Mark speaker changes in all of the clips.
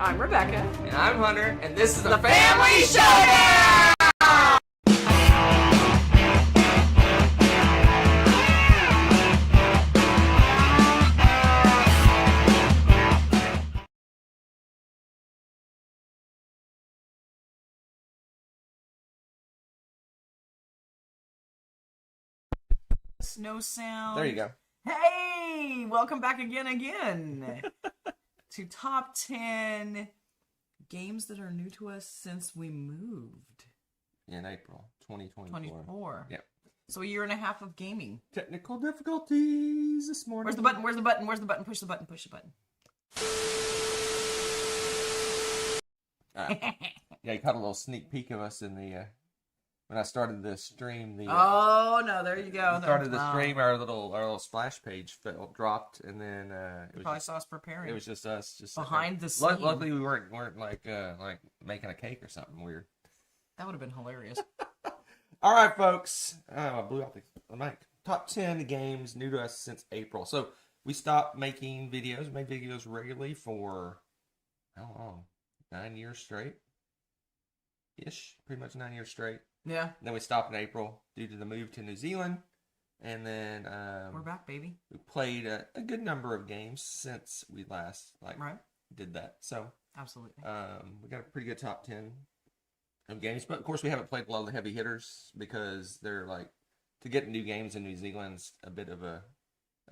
Speaker 1: I'm Rebecca.
Speaker 2: And I'm Hunter, and this is
Speaker 1: the Family Showdown! No sound.
Speaker 2: There you go.
Speaker 1: Hey, welcome back again to top 10 games that are new to us since we moved.
Speaker 2: In April 2024. Yep.
Speaker 1: So a year and a half of gaming.
Speaker 2: Technical difficulties this morning.
Speaker 1: Where's the button? Where's the button? Where's the button? Push the button. Push the button.
Speaker 2: Yeah, you caught a little sneak peek of us in the when I started the stream.
Speaker 1: Oh no, there you go.
Speaker 2: Started the stream. Our little splash page dropped, and then it was
Speaker 1: probably saw us preparing.
Speaker 2: It was just us, just
Speaker 1: behind the scenes.
Speaker 2: Luckily, we weren't like making a cake or something weird.
Speaker 1: That would have been hilarious.
Speaker 2: All right, folks. I blew out the mic. Top 10 games new to us since April. So we stopped making videos. We made videos regularly for how long? 9 years straight. Ish, pretty much 9 years straight.
Speaker 1: Yeah.
Speaker 2: Then we stopped in April due to the move to New Zealand, and then
Speaker 1: we're back, baby.
Speaker 2: We played a good number of games since we last did that. So
Speaker 1: absolutely,
Speaker 2: we got a pretty good top 10 of games, but of course we haven't played a lot of the heavy hitters because they're like to get new games in New Zealand's a bit of a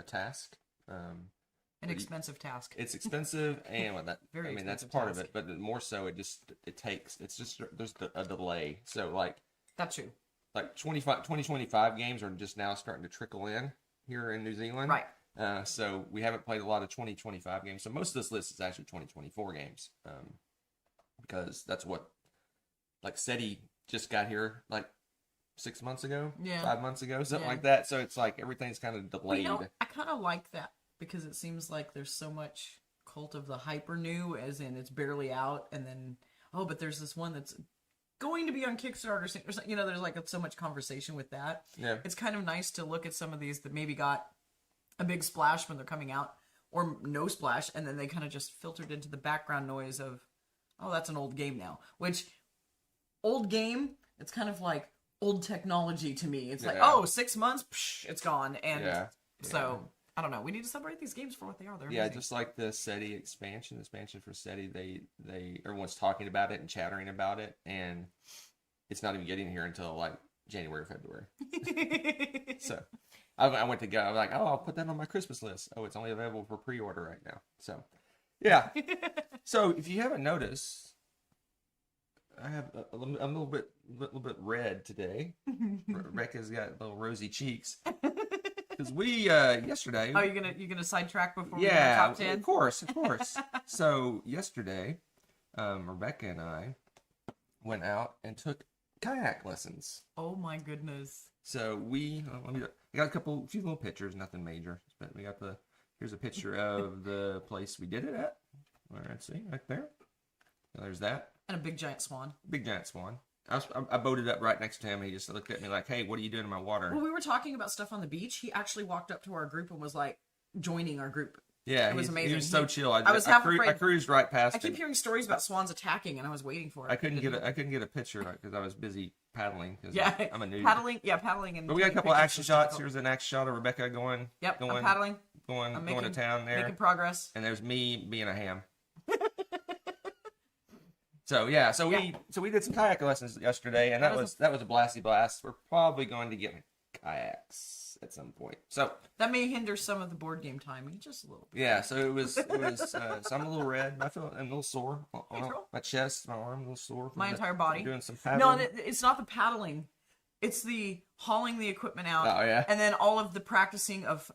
Speaker 2: task.
Speaker 1: An expensive task.
Speaker 2: It's expensive, and that
Speaker 1: very.
Speaker 2: I mean, that's part of it, but more so, there's a delay. So like
Speaker 1: that's true.
Speaker 2: Like 2025 games are just now starting to trickle in here in New Zealand,
Speaker 1: right?
Speaker 2: So we haven't played a lot of 2025 games. So most of this list is actually 2024 games, because that's what like SETI just got here like 6 months ago, 5 months ago, something like that. So it's like everything's kind of delayed.
Speaker 1: Well, I kind of like that because it seems like there's so much cult of the hyper new, as in it's barely out, and then but there's this one that's going to be on Kickstarter. You know, there's like so much conversation with that.
Speaker 2: Yeah, it's
Speaker 1: kind of nice to look at some of these that maybe got a big splash when they're coming out, or no splash, and then they kind of just filtered into the background noise of, oh, that's an old game now. Which old game, it's kind of like old technology to me. It's like, 6 months, it's gone, and so. I don't know. We need to celebrate these games for what they are. They're amazing.
Speaker 2: Just like the SETI expansion for SETI, they everyone's talking about it and chattering about it, and it's not even getting here until like January or February. So I went to go. I'm like, I'll put that on my Christmas list. Oh, it's only available for pre-order right now. So yeah. So if you haven't noticed, I have I'm a little bit red today. Rebecca's got little rosy cheeks. Because we yesterday.
Speaker 1: Oh, you're gonna sidetrack before we get to top 10?
Speaker 2: Of course. So yesterday, Rebecca and I went out and took kayak lessons.
Speaker 1: Oh my goodness!
Speaker 2: So we got a few little pictures, nothing major, but we got here's a picture of the place we did it at. All right, see right there. So there's that.
Speaker 1: And a big giant swan.
Speaker 2: I boated up right next to him. He just looked at me like, "Hey, what are you doing in my water?"
Speaker 1: Well, we were talking about stuff on the beach. He actually walked up to our group and was like joining our group.
Speaker 2: Yeah,
Speaker 1: it was amazing.
Speaker 2: He was so chill. I
Speaker 1: was half afraid.
Speaker 2: I cruised right past.
Speaker 1: I keep hearing stories about swans attacking, and I was waiting for it.
Speaker 2: I couldn't get a picture because I was busy paddling. I'm a noob.
Speaker 1: Paddling. And
Speaker 2: but we got a couple of action shots. Here's an action shot of Rebecca going.
Speaker 1: Yep, I'm paddling.
Speaker 2: Going to town there.
Speaker 1: Making progress.
Speaker 2: And there's me being a ham. So we did some kayak lessons yesterday, and that was a blasty blast. We're probably going to get kayaks at some point. So
Speaker 1: that may hinder some of the board game timing just a little bit.
Speaker 2: Yeah, so it was. So I'm a little red. I feel a little sore. My chest, my arm, a little sore.
Speaker 1: My entire body.
Speaker 2: Doing some paddling.
Speaker 1: No, it's not the paddling. It's the hauling the equipment out,
Speaker 2: and
Speaker 1: then all of the practicing of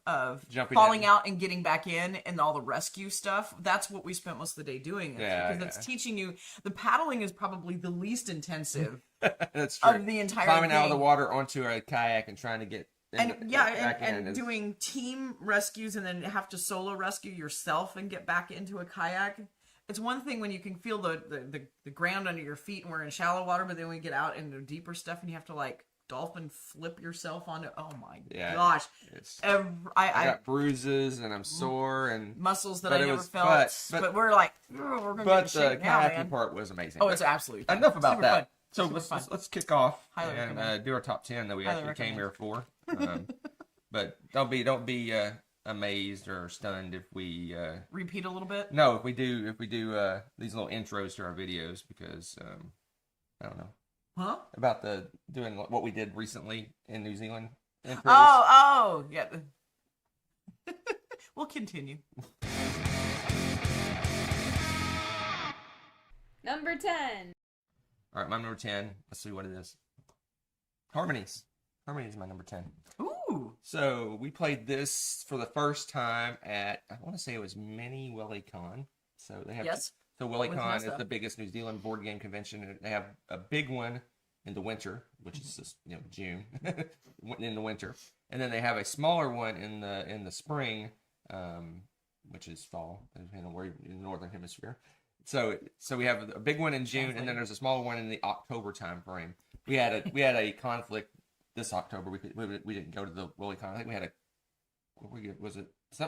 Speaker 2: jumping
Speaker 1: falling out and getting back in, and all the rescue stuff. That's what we spent most of the day doing. Because it's teaching you. The paddling is probably the least intensive.
Speaker 2: That's true.
Speaker 1: Of the entire
Speaker 2: climbing
Speaker 1: thing.
Speaker 2: out of the water onto a kayak and trying to get
Speaker 1: and doing team rescues, and then have to solo rescue yourself and get back into a kayak. It's one thing when you can feel the ground under your feet and we're in shallow water, but then we get out into deeper stuff and you have to like dolphin flip yourself onto. Oh my
Speaker 2: Yeah,
Speaker 1: gosh!
Speaker 2: I got bruises and I'm sore and
Speaker 1: muscles that I never felt. But we're like, we're gonna
Speaker 2: but
Speaker 1: get in shape
Speaker 2: the
Speaker 1: now,
Speaker 2: kayaking
Speaker 1: man.
Speaker 2: part was amazing.
Speaker 1: Oh, it's absolutely fun.
Speaker 2: Enough about
Speaker 1: Super
Speaker 2: that.
Speaker 1: fun.
Speaker 2: So
Speaker 1: Super
Speaker 2: let's kick off
Speaker 1: Highly
Speaker 2: and
Speaker 1: recommend.
Speaker 2: do our top 10 that we
Speaker 1: Highly
Speaker 2: actually came
Speaker 1: recommend.
Speaker 2: here for. But don't be amazed or stunned if we
Speaker 1: repeat a little bit.
Speaker 2: No, if we do these little intros to our videos because I don't know.
Speaker 1: Huh?
Speaker 2: About doing what we did recently in New Zealand. Intros.
Speaker 1: Oh, yeah. We'll continue.
Speaker 3: Number 10.
Speaker 2: All right, my number 10. Let's see what it is. Harmonies. Harmonies is my number 10.
Speaker 1: Ooh.
Speaker 2: So we played this for the first time at, I want to say it was Mini WillyCon. So they have
Speaker 1: yes.
Speaker 2: So WillyCon is the biggest New Zealand board game convention. They have a big one in the winter, which is just, June, in the winter, and then they have a smaller one in the spring, which is fall, depending on where you're in the northern hemisphere. So we have a big one in June, and then there's a smaller one in the October time frame. We had a conflict this October. We didn't go to the WillyCon. I think we had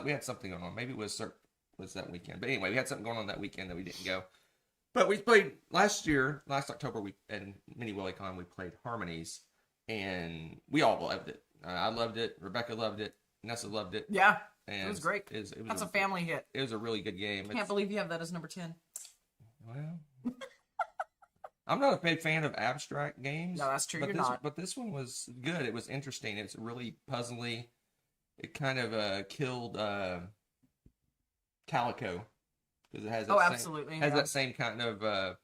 Speaker 2: we had something going on. Maybe it was that weekend. But anyway, we had something going on that weekend that we didn't go. But we played last October, at Mini WillyCon, we played Harmonies, and we all loved it. I loved it. Rebecca loved it. Nessa loved it.
Speaker 1: Yeah,
Speaker 2: and
Speaker 1: it was great. That's a family hit.
Speaker 2: It was a really good game.
Speaker 1: Can't believe you have that as number 10.
Speaker 2: Well, I'm not a big fan of abstract games.
Speaker 1: No, that's true. You're not.
Speaker 2: But this one was good. It was interesting. It's really puzzly. It kind of killed Calico. Because it has that same kind of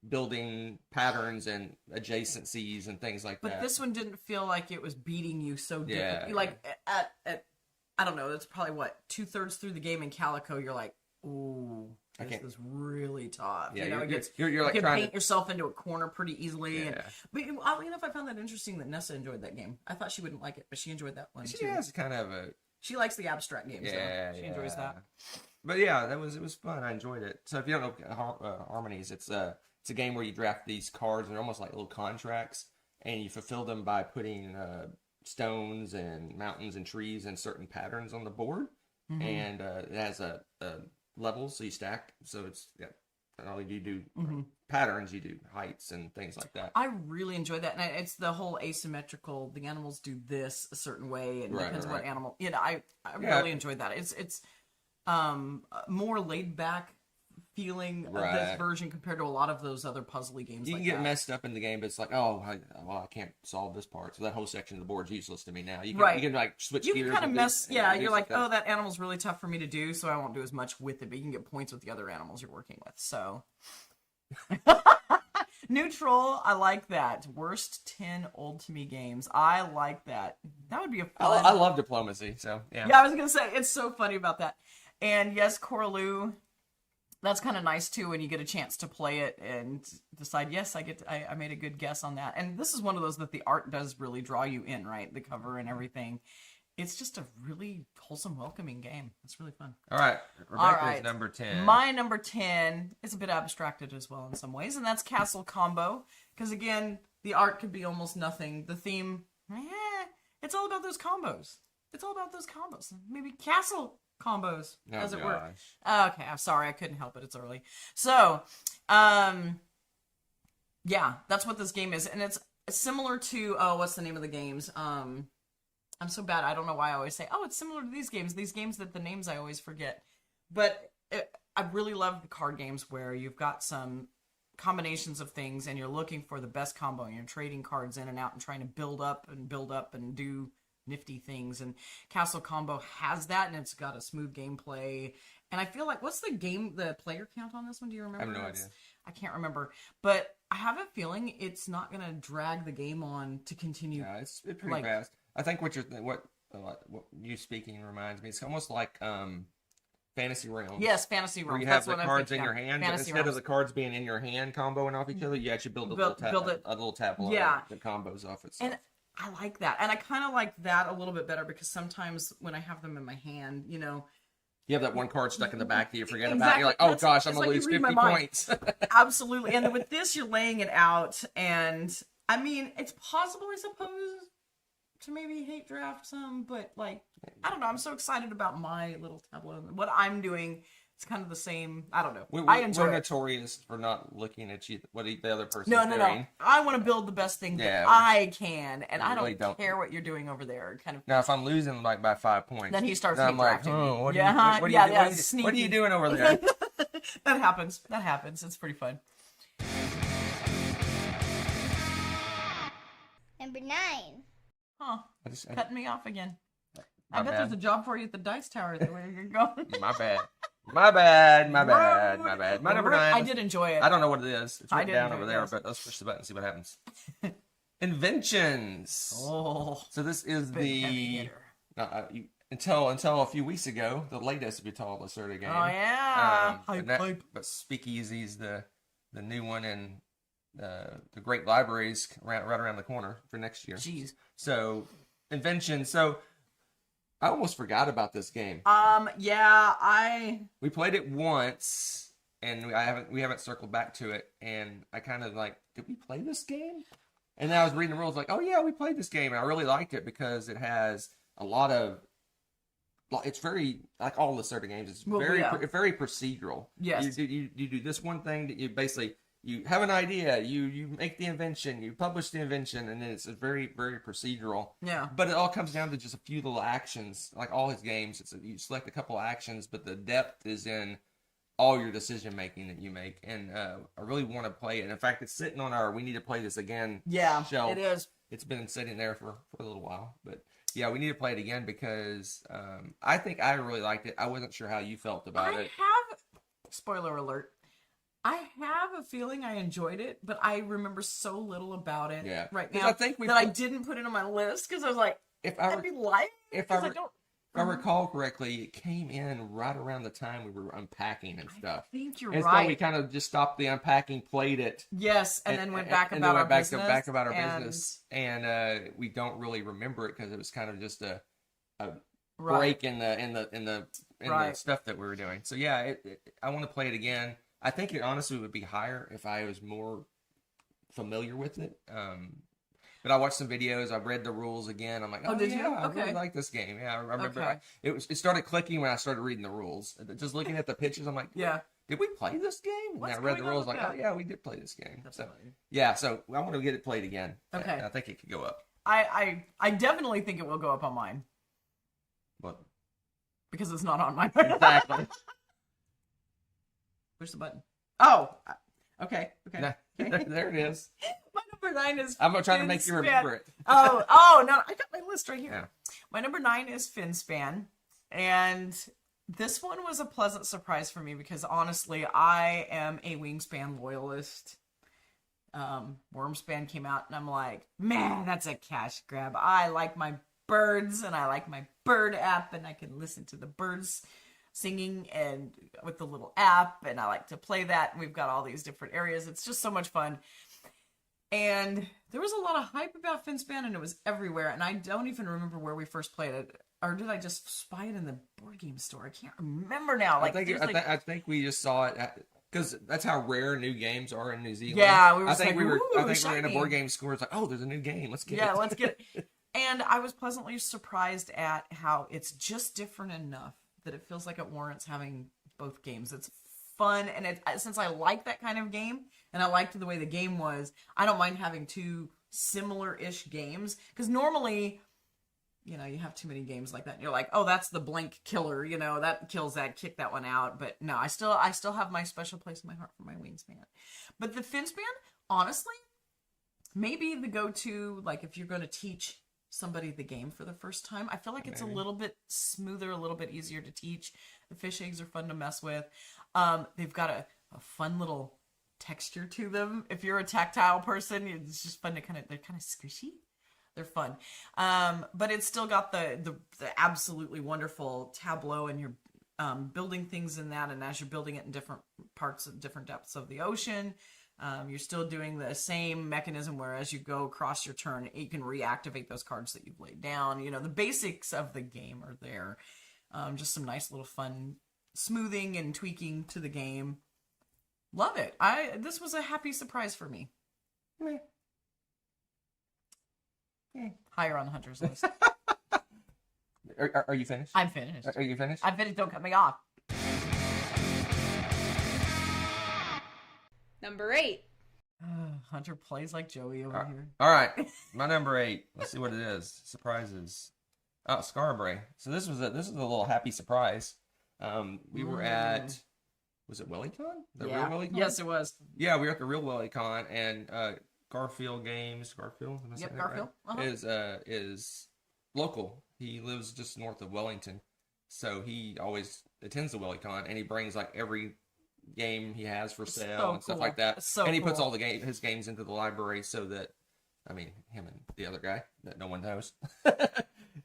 Speaker 2: building patterns and adjacencies and things like that.
Speaker 1: But this one didn't feel like it was beating you so differently.
Speaker 2: Yeah.
Speaker 1: Like at I don't know, that's probably what, 2/3 through the game in Calico, you're like, ooh, this is really tough.
Speaker 2: Yeah,
Speaker 1: you're like
Speaker 2: you can
Speaker 1: paint yourself into a corner pretty easily.
Speaker 2: Yeah.
Speaker 1: But oddly enough, I found that interesting that Nessa enjoyed that game. I thought she wouldn't like it, but she enjoyed that one too.
Speaker 2: She has kind of
Speaker 1: she likes the abstract games.
Speaker 2: Yeah,
Speaker 1: she enjoys that.
Speaker 2: But yeah, it was fun. I enjoyed it. So if you don't know Harmonies, it's a game where you draft these cards. They're almost like little contracts, and you fulfill them by putting stones and mountains and trees and certain patterns on the board. Mm-hmm. And it has a levels, so you stack. So it's not only do you do patterns, you do heights and things like that.
Speaker 1: I really enjoyed that, and it's the whole asymmetrical. The animals do this a certain way, and depends on what animal. I really enjoyed that. It's more laid back feeling of this version compared to a lot of those other puzzly games.
Speaker 2: You can get messed up in the game, but it's like, I can't solve this part, so that whole section of the board's useless to me now. You can like switch gears.
Speaker 1: You can kind of mess. You're like, that animal's really tough for me to do, so I won't do as much with it. But you can get points with the other animals you're working with. So neutral, I like that. Worst 10 old to me games. I like that. That would be a fun.
Speaker 2: I love diplomacy. So yeah.
Speaker 1: Yeah, I was gonna say it's so funny about that. And yes, Coraloo, that's kind of nice too when you get a chance to play it and decide, yes, I made a good guess on that. And this is one of those that the art does really draw you in, right? The cover and everything. It's just a really wholesome, welcoming game. It's really fun.
Speaker 2: All right, Rebecca's number 10.
Speaker 1: My number 10 is a bit abstracted as well in some ways, and that's Castle Combo. Because again, the art could be almost nothing. The theme, it's all about those combos. Maybe Castle combos, as it were. Okay, I'm sorry, I couldn't help it. It's early. So, that's what this game is, and it's similar to what's the name of the games? I'm so bad. I don't know why I always say, it's similar to these games. These games that the names I always forget. But I really love the card games where you've got some combinations of things, and you're looking for the best combo, and you're trading cards in and out and trying to build up and do nifty things. And Castle Combo has that, and it's got a smooth gameplay. And I feel like, what's the player count on this one? Do you remember?
Speaker 2: I have no idea.
Speaker 1: I can't remember, but I have a feeling it's not going to drag the game on to continue.
Speaker 2: Yeah, it's pretty fast. I think what you speaking reminds me, it's almost like Fantasy Realms.
Speaker 1: Yes, Fantasy Realms.
Speaker 2: Where you have the cards in your hand, but instead of the cards being in your hand comboing off each other, you actually build a little tableau that combos off itself.
Speaker 1: And I like that. And I kind of like that a little bit better because sometimes when I have them in my hand, you
Speaker 2: have that one card stuck in the back that you forget about. You're like, oh gosh, I'm going to lose 50 points.
Speaker 1: Absolutely. And with this, you're laying it out, and I mean, it's possible, I suppose, to maybe hate draft some, but like, I don't know. I'm so excited about my little tableau. What I'm doing, it's kind of the same. I don't know. I enjoy
Speaker 2: We're
Speaker 1: it.
Speaker 2: notorious for not looking at what the other person's
Speaker 1: No.
Speaker 2: doing.
Speaker 1: I want to build the best thing
Speaker 2: Yeah,
Speaker 1: that I can, and
Speaker 2: we
Speaker 1: I
Speaker 2: really
Speaker 1: don't care what you're doing over there. Kind of.
Speaker 2: Now, if I'm losing like by 5 points,
Speaker 1: Then he starts
Speaker 2: then
Speaker 1: hate
Speaker 2: I'm like,
Speaker 1: drafting
Speaker 2: oh,
Speaker 1: me.
Speaker 2: what
Speaker 1: Yeah,
Speaker 2: are you, what are you
Speaker 1: sneaky.
Speaker 2: doing over there?
Speaker 1: That happens. That happens. It's pretty fun.
Speaker 3: Number 9.
Speaker 1: Huh? Cutting me off again. I
Speaker 2: My
Speaker 1: bet
Speaker 2: bad.
Speaker 1: there's a job for you at the dice tower the way you're going.
Speaker 2: My bad. My bad. My bad. My bad. My number 9.
Speaker 1: I did enjoy it.
Speaker 2: I don't know what it is. It's
Speaker 1: I
Speaker 2: written
Speaker 1: did
Speaker 2: down
Speaker 1: enjoy
Speaker 2: over
Speaker 1: it,
Speaker 2: there,
Speaker 1: yes.
Speaker 2: but let's push the button and see what happens. Inventions.
Speaker 1: Oh,
Speaker 2: So this is
Speaker 1: big heavy
Speaker 2: the
Speaker 1: hitter.
Speaker 2: until a few weeks ago, the latest we told us game.
Speaker 1: Oh yeah.
Speaker 2: But Speakeasy's the new one, and the Great Libraries right around the corner for next year.
Speaker 1: Jeez.
Speaker 2: So Invention. So I almost forgot about this game.
Speaker 1: Yeah,
Speaker 2: We played it once, and we haven't circled back to it. And I kind of like, did we play this game? And then I was reading the rules, like, oh yeah, we played this game, and I really liked it because it has a lot of. It's very like all the Lacerda games. It's very procedural.
Speaker 1: Yes.
Speaker 2: You do this one thing that you basically you have an idea, you make the invention, you publish the invention, and then it's very very procedural.
Speaker 1: Yeah.
Speaker 2: But it all comes down to just a few little actions. Like all his games, you select a couple actions, but the depth is in all your decision making that you make. And I really want to play it. In fact, it's sitting on our "we need to play this again" shelf.
Speaker 1: It is.
Speaker 2: It's been sitting there for a little while, but. Yeah, we need to play it again because I think I really liked it. I wasn't sure how you felt about it.
Speaker 1: Spoiler alert, I have a feeling I enjoyed it, but I remember so little about it right now I didn't put it on my list because I was like, if I
Speaker 2: recall correctly, it came in right around the time we were unpacking and stuff.
Speaker 1: I think you're
Speaker 2: and
Speaker 1: right.
Speaker 2: So we kind of just stopped the unpacking, played it.
Speaker 1: Yes, and then went back about our
Speaker 2: business. And we don't really remember it because it was kind of just a break in the stuff that we were doing. So yeah, I want to play it again. I think it honestly would be higher if I was more familiar with it. But I watched some videos. I read the rules again. I'm like, oh
Speaker 1: did
Speaker 2: yeah,
Speaker 1: you?
Speaker 2: I really like this game. Yeah, I remember. It started clicking when I started reading the rules. Just looking at the pictures, I'm like,
Speaker 1: yeah.
Speaker 2: Did we play this game? And I read the rules like, oh yeah, we did play this game.
Speaker 1: That's
Speaker 2: so yeah, so I want to get it played again.
Speaker 1: Okay.
Speaker 2: And I think it could go up.
Speaker 1: I definitely think it will go up on mine.
Speaker 2: What?
Speaker 1: Because it's not on mine.
Speaker 2: Exactly.
Speaker 1: Push the button. Oh. Okay.
Speaker 2: There it is.
Speaker 1: My number 9 is.
Speaker 2: I'm trying to make you remember it.
Speaker 1: Oh no! I got my list right here.
Speaker 2: Yeah.
Speaker 1: My number 9 is Finspan, and this one was a pleasant surprise for me because honestly, I am a Wingspan loyalist. Wormspan came out, and I'm like, man, that's a cash grab. I like my birds, and I like my bird app, and I can listen to the birds singing and with the little app, and I like to play that. And we've got all these different areas. It's just so much fun. And there was a lot of hype about Finspan, and it was everywhere. And I don't even remember where we first played it, or did I just spy it in the board game store? I can't remember now. Like,
Speaker 2: I think we just saw it because that's how rare new games are in New Zealand.
Speaker 1: Yeah, we were.
Speaker 2: I think we were in a board
Speaker 1: game
Speaker 2: game store. It's like, oh, there's a new game. Let's get it.
Speaker 1: Yeah, let's get it. And I was pleasantly surprised at how it's just different enough that it feels like it warrants having both games. It's fun, and since I like that kind of game, and I liked the way the game was, I don't mind having two similar-ish games, because normally, you have too many games like that, and you're like, oh, that's the blank killer, that kills that, kick that one out. But no, I still have my special place in my heart for my Wingspan. But the Finspan, honestly, maybe the go-to, like if you're going to teach somebody the game for the first time, I feel like it's a little bit smoother, a little bit easier to teach. The fish eggs are fun to mess with. They've got a fun little texture to them. If you're a tactile person, it's just fun to they're kind of squishy. They're fun. But it's still got the absolutely wonderful tableau, and you're building things in that, and as you're building it in different parts of different depths of the ocean, you're still doing the same mechanism where as you go across your turn, you can reactivate those cards that you've laid down. The basics of the game are there. Just some nice little fun smoothing and tweaking to the game. Love it. This was a happy surprise for me. Higher on the Hunter's list.
Speaker 2: Are you finished?
Speaker 1: I'm finished.
Speaker 2: Are you finished?
Speaker 1: I'm finished. Don't cut me off.
Speaker 3: Number 8.
Speaker 1: Hunter plays like Joey over here.
Speaker 2: All right, my number 8. Let's see what it is. Surprises. Oh, Scarborough. So this was a little happy surprise. We were at, was it WillyCon? The real WillyCon?
Speaker 1: Yes, it was.
Speaker 2: Yeah, we were at the real WillyCon, and Garfield Games. Garfield. Am I saying that
Speaker 1: Garfield.
Speaker 2: right? Is local. He lives just north of Wellington, so he always attends the WillyCon, and he brings like every game he has for sale and stuff like that.
Speaker 1: So
Speaker 2: and he
Speaker 1: cool.
Speaker 2: puts all his games into the library so that, I mean, him and the other guy that no one knows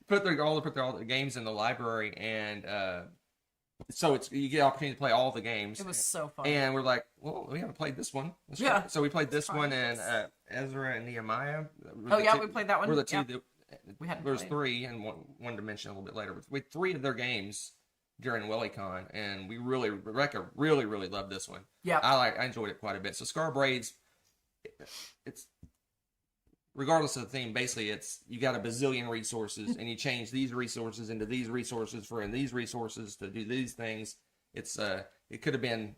Speaker 2: put all the games in the library, and so you get the opportunity to play all the games.
Speaker 1: It was so fun.
Speaker 2: And we're like, well, we haven't played this one.
Speaker 1: Yeah.
Speaker 2: So we played this one, and Ezra and Nehemiah.
Speaker 1: We played that one.
Speaker 2: Were the two that
Speaker 1: we hadn't
Speaker 2: There's
Speaker 1: played.
Speaker 2: 3, and one to mention a little bit later. But we had 3 of their games during WillyCon, and Rebecca really loved this one.
Speaker 1: Yeah,
Speaker 2: I enjoyed it quite a bit. So Scarbraid's, it's regardless of the theme, basically you got a bazillion resources, and you change these resources into these resources these resources to do these things. It's it could have been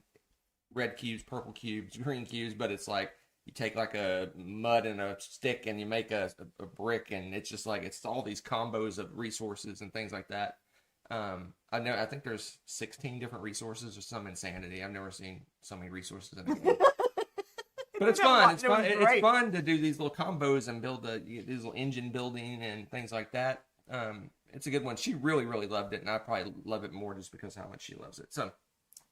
Speaker 2: red cubes, purple cubes, green cubes, but it's like you take like a mud and a stick and you make a brick, and it's just like it's all these combos of resources and things like that. I think there's 16 different resources or some insanity. I've never seen so many resources in a game. But it's fun. It's fun. It's fun to do these little combos and build these little engine building and things like that. It's a good one. She really loved it, and I probably love it more just because of how much she loves it. So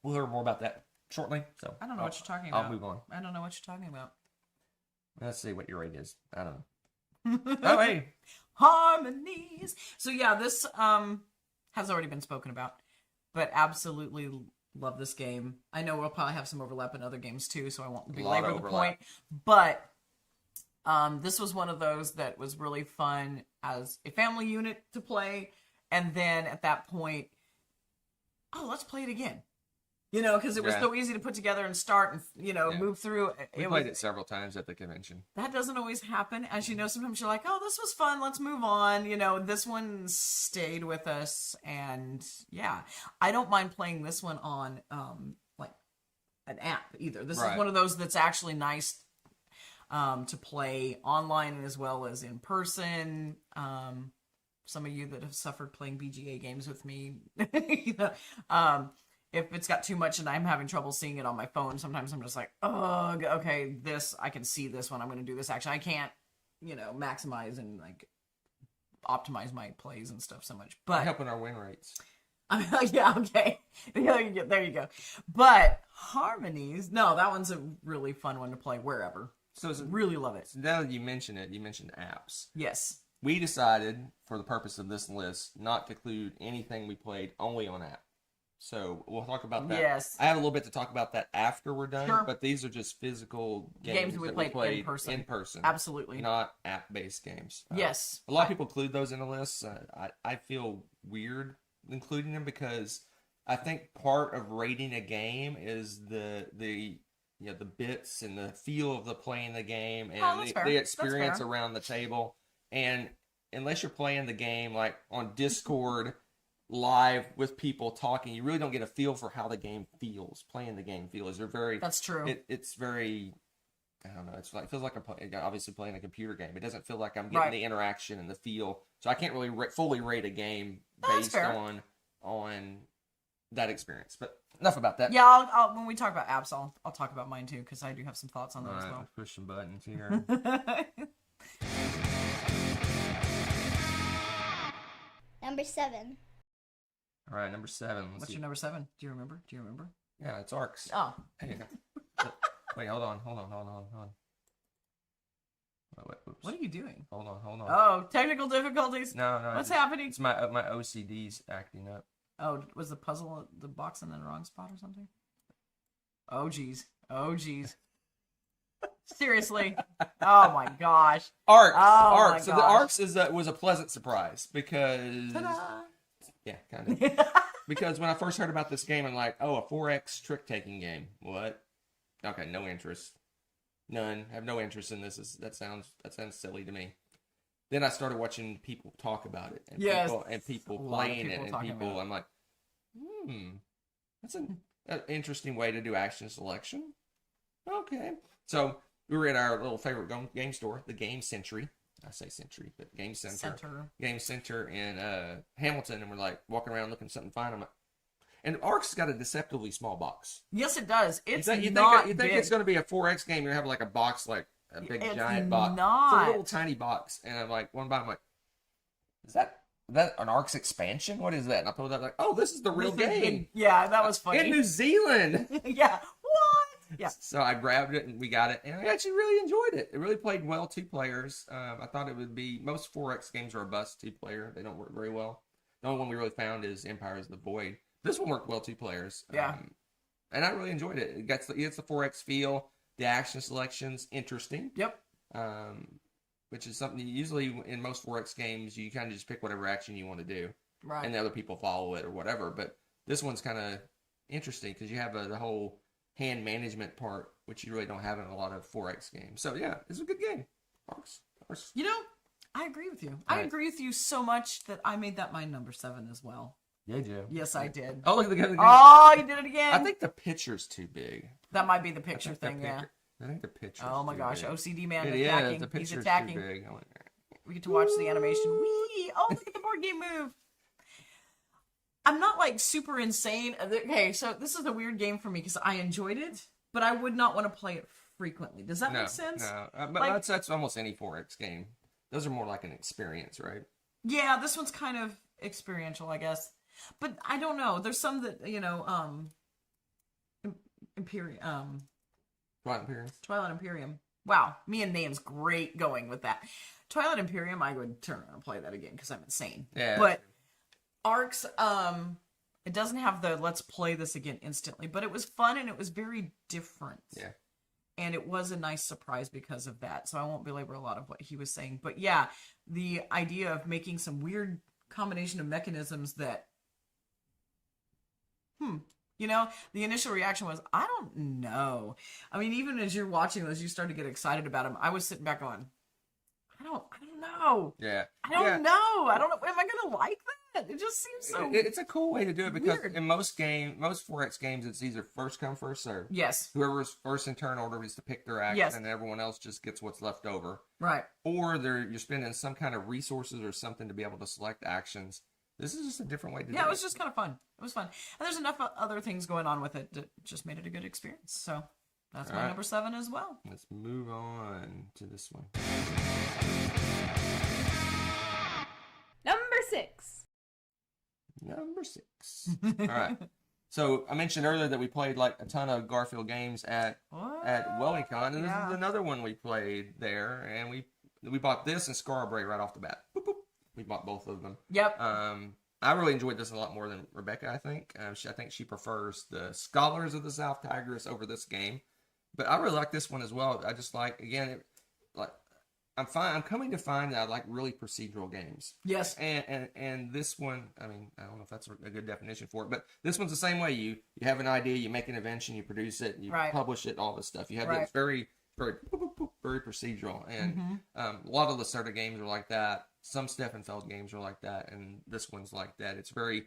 Speaker 2: we'll hear more about that shortly. So
Speaker 1: I don't know what you're talking about.
Speaker 2: I'll move on.
Speaker 1: I don't know what you're talking about.
Speaker 2: Let's see what your rate is. I don't know. Oh, hey.
Speaker 1: Harmonies. So yeah, this has already been spoken about, but absolutely love this game. I know we'll probably have some overlap in other games too, so I won't belabor the point. But this was one of those that was really fun as a family unit to play, and then at that point, let's play it again. You know, because it was so easy to put together and start and, move through.
Speaker 2: We played it several times at the convention.
Speaker 1: That doesn't always happen. As you know, sometimes you're like, oh, this was fun. Let's move on. You know, this one stayed with us. And yeah, I don't mind playing this one on like an app either. This is one of those that's actually nice to play online as well as in person. Some of you that have suffered playing BGA games with me, if it's got too much and I'm having trouble seeing it on my phone, sometimes I'm just like, oh, okay, I can see this one. I'm going to do this action. I can't, maximize and like optimize my plays and stuff so much. But
Speaker 2: helping our win rates.
Speaker 1: Yeah, okay. There you go. But Harmonies, no, that one's a really fun one to play wherever. So really love it.
Speaker 2: So now that you mention it, you mentioned apps.
Speaker 1: Yes.
Speaker 2: We decided, for the purpose of this list, not to include anything we played only on app. So we'll talk about that.
Speaker 1: Yes.
Speaker 2: I have a little bit to talk about that after we're done.
Speaker 1: Sure.
Speaker 2: But these are just physical games
Speaker 1: we
Speaker 2: that
Speaker 1: played
Speaker 2: we played
Speaker 1: in person. Absolutely.
Speaker 2: Not app-based games.
Speaker 1: Yes.
Speaker 2: A lot of people include those in the list. I feel weird including them because I think part of rating a game is the bits and the feel of the playing the game and the experience around the table. And unless you're playing the game like on Discord live with people talking, you really don't get a feel for how the game feels. Playing the game feels. That's true. It's very, I don't know. It feels like I'm obviously playing a computer game. It doesn't feel like I'm getting the interaction and the feel. So I can't really fully rate a game based on that experience. But enough about that.
Speaker 1: Yeah, I'll when we talk about apps, I'll talk about mine too because I do have some thoughts on that as well.
Speaker 2: Let's push some buttons here.
Speaker 3: Number 7.
Speaker 2: All right, number 7.
Speaker 1: What's your number 7? Do you remember?
Speaker 2: Yeah, it's Arcs.
Speaker 1: Oh.
Speaker 2: Hey, wait, hold on. Wait,
Speaker 1: what are you doing?
Speaker 2: Hold on.
Speaker 1: Oh, technical difficulties.
Speaker 2: No.
Speaker 1: What's happening?
Speaker 2: It's my OCD's acting up.
Speaker 1: Oh, was the puzzle the box in the wrong spot or something? Oh geez. Seriously. Oh my gosh.
Speaker 2: Arcs.
Speaker 1: Oh,
Speaker 2: Arcs.
Speaker 1: My
Speaker 2: so
Speaker 1: gosh.
Speaker 2: the Arcs was a pleasant surprise because
Speaker 1: Ta-da!
Speaker 2: Yeah, kind of. Because when I first heard about this game, I'm like, oh, a 4X trick-taking game. What? Okay, no interest. None. I have no interest in this. That sounds silly to me. then I started watching people talk about it and
Speaker 1: Yes.
Speaker 2: people
Speaker 1: A lot of
Speaker 2: playing
Speaker 1: people
Speaker 2: it and
Speaker 1: talking
Speaker 2: people.
Speaker 1: about it.
Speaker 2: I'm like, that's an interesting way to do action selection. Okay, so we were at our little favorite game store, the Game Century. I say Century, but Game Center. Game Center in Hamilton, and we're like walking around looking for something fine. I'm like, and Ark's got a deceptively small box.
Speaker 1: Yes, it does. It's
Speaker 2: you think
Speaker 1: big.
Speaker 2: it's going to be a 4X game? You're gonna have like a box, like a big
Speaker 1: It's
Speaker 2: giant box.
Speaker 1: not.
Speaker 2: It's a little tiny box, and I'm like, one by, I'm like, is that an Ark's expansion? What is that? And I pulled it up like, oh, this is the real game
Speaker 1: Yeah, that was funny.
Speaker 2: in New Zealand.
Speaker 1: Yeah. What? Yeah.
Speaker 2: So I grabbed it and we got it, and I actually really enjoyed it. It really played well, 2 players. I thought it would be, most 4X games are a bust 2 player. They don't work very well. The only one we really found is Empires of the Void. This one worked well 2 players.
Speaker 1: Yeah.
Speaker 2: And I really enjoyed it. It gets the 4X feel. The action selection's interesting.
Speaker 1: Yep.
Speaker 2: Which is something usually in most 4X games, you kind of just pick whatever action you want to do.
Speaker 1: Right.
Speaker 2: And the other people follow it or whatever. But this one's kind of interesting because you have the whole hand management part, which you really don't have in a lot of 4X games. So yeah, it's a good game. Ark's.
Speaker 1: You know, I agree with you. I agree with you so much that I made that my number 7 as well.
Speaker 2: Yeah, Joe.
Speaker 1: Yes, I did.
Speaker 2: Oh, look at the game.
Speaker 1: Oh, you did it again.
Speaker 2: I think the picture's too big.
Speaker 1: That might be the picture thing, yeah.
Speaker 2: I think the picture.
Speaker 1: Oh my gosh,
Speaker 2: big.
Speaker 1: OCD man
Speaker 2: It
Speaker 1: attacking.
Speaker 2: is. The
Speaker 1: He's
Speaker 2: picture's
Speaker 1: attacking.
Speaker 2: too big.
Speaker 1: We get to watch the animation. Whee! Oh, look at the board game move. I'm not like super insane. Okay, so this is a weird game for me because I enjoyed it, but I would not want to play it frequently. Does that make sense?
Speaker 2: No, but
Speaker 1: Like-
Speaker 2: that's almost any 4X game. Those are more like an experience, right?
Speaker 1: Yeah, this one's kind of experiential, I guess. But I don't know. There's some that, Imperium, Twilight Imperium. Wow, me and names great going with that. Twilight Imperium, I would turn around and play that again because I'm insane.
Speaker 2: Yeah.
Speaker 1: But Ark's, it doesn't have the let's play this again instantly, but it was fun and it was very different.
Speaker 2: Yeah.
Speaker 1: And it was a nice surprise because of that. So I won't belabor a lot of what he was saying. But yeah, the idea of making some weird combination of mechanisms that, the initial reaction was, I don't know. I mean, even as you're watching those, you start to get excited about them. I was sitting back going, I don't know.
Speaker 2: Yeah.
Speaker 1: I don't know. I don't know. Am I going to like that? It just seems so
Speaker 2: It's a cool way to do it because
Speaker 1: weird.
Speaker 2: in most 4X games, it's either first come, first serve.
Speaker 1: Yes.
Speaker 2: Whoever's first in turn order is to pick their action,
Speaker 1: Yes.
Speaker 2: and everyone else just gets what's left over.
Speaker 1: Right.
Speaker 2: Or you're spending some kind of resources or something to be able to select actions. This is just a different way to do it.
Speaker 1: Yeah, it was just kind of fun. It was fun. And there's enough other things going on with it that just made it a good experience. So that's my number 7 as well.
Speaker 2: Let's move on to this one.
Speaker 3: Number 6.
Speaker 2: Number 6. All right. So I mentioned earlier that we played like a ton of Garfield games at Wellington, and this is another one we played there, and we bought this and Scarborough right off the bat. Boop, boop. We bought both of them.
Speaker 1: Yep.
Speaker 2: I really enjoyed this a lot more than Rebecca, I think. I think she prefers the Scholars of the South Tigris over this game. But I really like this one as well. I just like, again, I'm coming to find that I like really procedural games.
Speaker 1: Yes.
Speaker 2: And this one, I mean, I don't know if that's a good definition for it, but this one's the same way. You have an idea, you make an invention, you produce it, you publish it, all this stuff. You have it's very, very, very procedural. And a lot of the Lacerda games are like that. Some Steffenfeld games are like that, and this one's like that. It's very,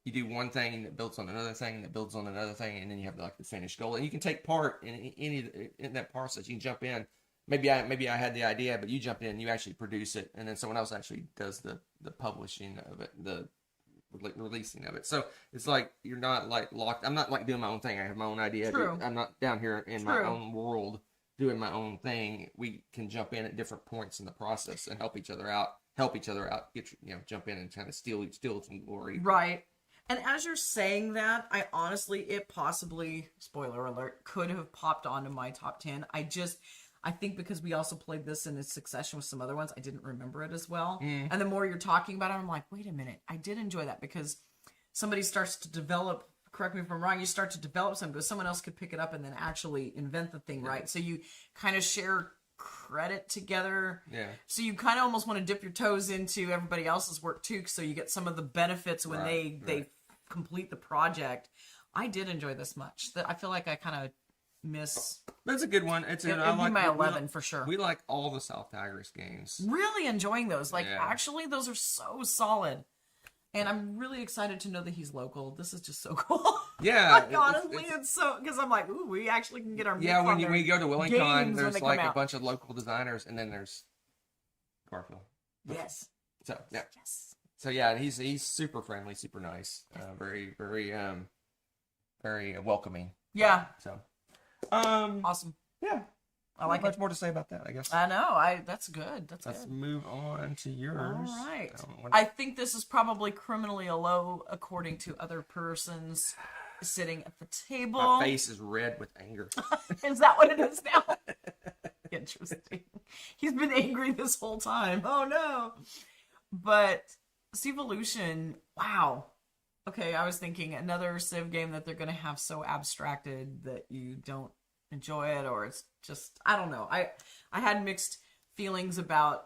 Speaker 2: you do one thing that builds on another thing that builds on another thing, and then you have the finished goal. And you can take part in that process. You can jump in. Maybe I had the idea, but you jump in and you actually produce it, and then someone else actually does the publishing of it, the releasing of it. So it's like you're not like locked. I'm not like doing my own thing. I have my own idea.
Speaker 1: True.
Speaker 2: I'm not down here in my own world doing my own thing. We can jump in at different points in the process and help each other out. Jump in and kind of steal some glory.
Speaker 1: Right. And as you're saying that, it possibly, spoiler alert, could have popped onto my top 10. I think because we also played this in a succession with some other ones, I didn't remember it as well. And the more you're talking about it, I'm like, wait a minute, I did enjoy that because somebody starts to develop, correct me if I'm wrong, you start to develop something, but someone else could pick it up and then actually invent the thing, right? So you kind of share credit together.
Speaker 2: Yeah.
Speaker 1: So you kind of almost want to dip your toes into everybody else's work too, so you get some of the benefits when they complete the project. I did enjoy this much that I feel like I kind of miss.
Speaker 2: That's a good one. It's
Speaker 1: It'd
Speaker 2: I
Speaker 1: be
Speaker 2: like
Speaker 1: my
Speaker 2: we
Speaker 1: 11
Speaker 2: like-
Speaker 1: for sure.
Speaker 2: We like all the South Tigris games.
Speaker 1: Really enjoying those. Like,
Speaker 2: Yeah.
Speaker 1: actually, those are so solid. And I'm really excited to know that he's local. This is just so cool.
Speaker 2: Yeah,
Speaker 1: Like, honestly, it's so, because I'm like, ooh, we actually can get our
Speaker 2: Yeah,
Speaker 1: mitts
Speaker 2: when
Speaker 1: on
Speaker 2: you
Speaker 1: their
Speaker 2: when you go to
Speaker 1: games
Speaker 2: Wellington,
Speaker 1: when
Speaker 2: there's
Speaker 1: they
Speaker 2: like
Speaker 1: come
Speaker 2: a
Speaker 1: out.
Speaker 2: bunch of local designers, and then there's Garfield.
Speaker 1: Yes.
Speaker 2: So yeah,
Speaker 1: Yes.
Speaker 2: so yeah, he's super friendly, super nice, very welcoming.
Speaker 1: Yeah.
Speaker 2: So,
Speaker 1: Awesome.
Speaker 2: yeah,
Speaker 1: I like
Speaker 2: not much
Speaker 1: it.
Speaker 2: more to say about that, I guess.
Speaker 1: I know. That's good. That's
Speaker 2: Let's
Speaker 1: good.
Speaker 2: move on to yours.
Speaker 1: All right.
Speaker 2: What-
Speaker 1: I think this is probably criminally low according to other persons sitting at the table.
Speaker 2: My face is red with anger.
Speaker 1: Is that what it is now? Interesting. He's been angry this whole time. Oh no. But Civolution, wow. Okay, I was thinking another Civ game that they're going to have so abstracted that you don't enjoy it, or it's just, I don't know. I had mixed feelings about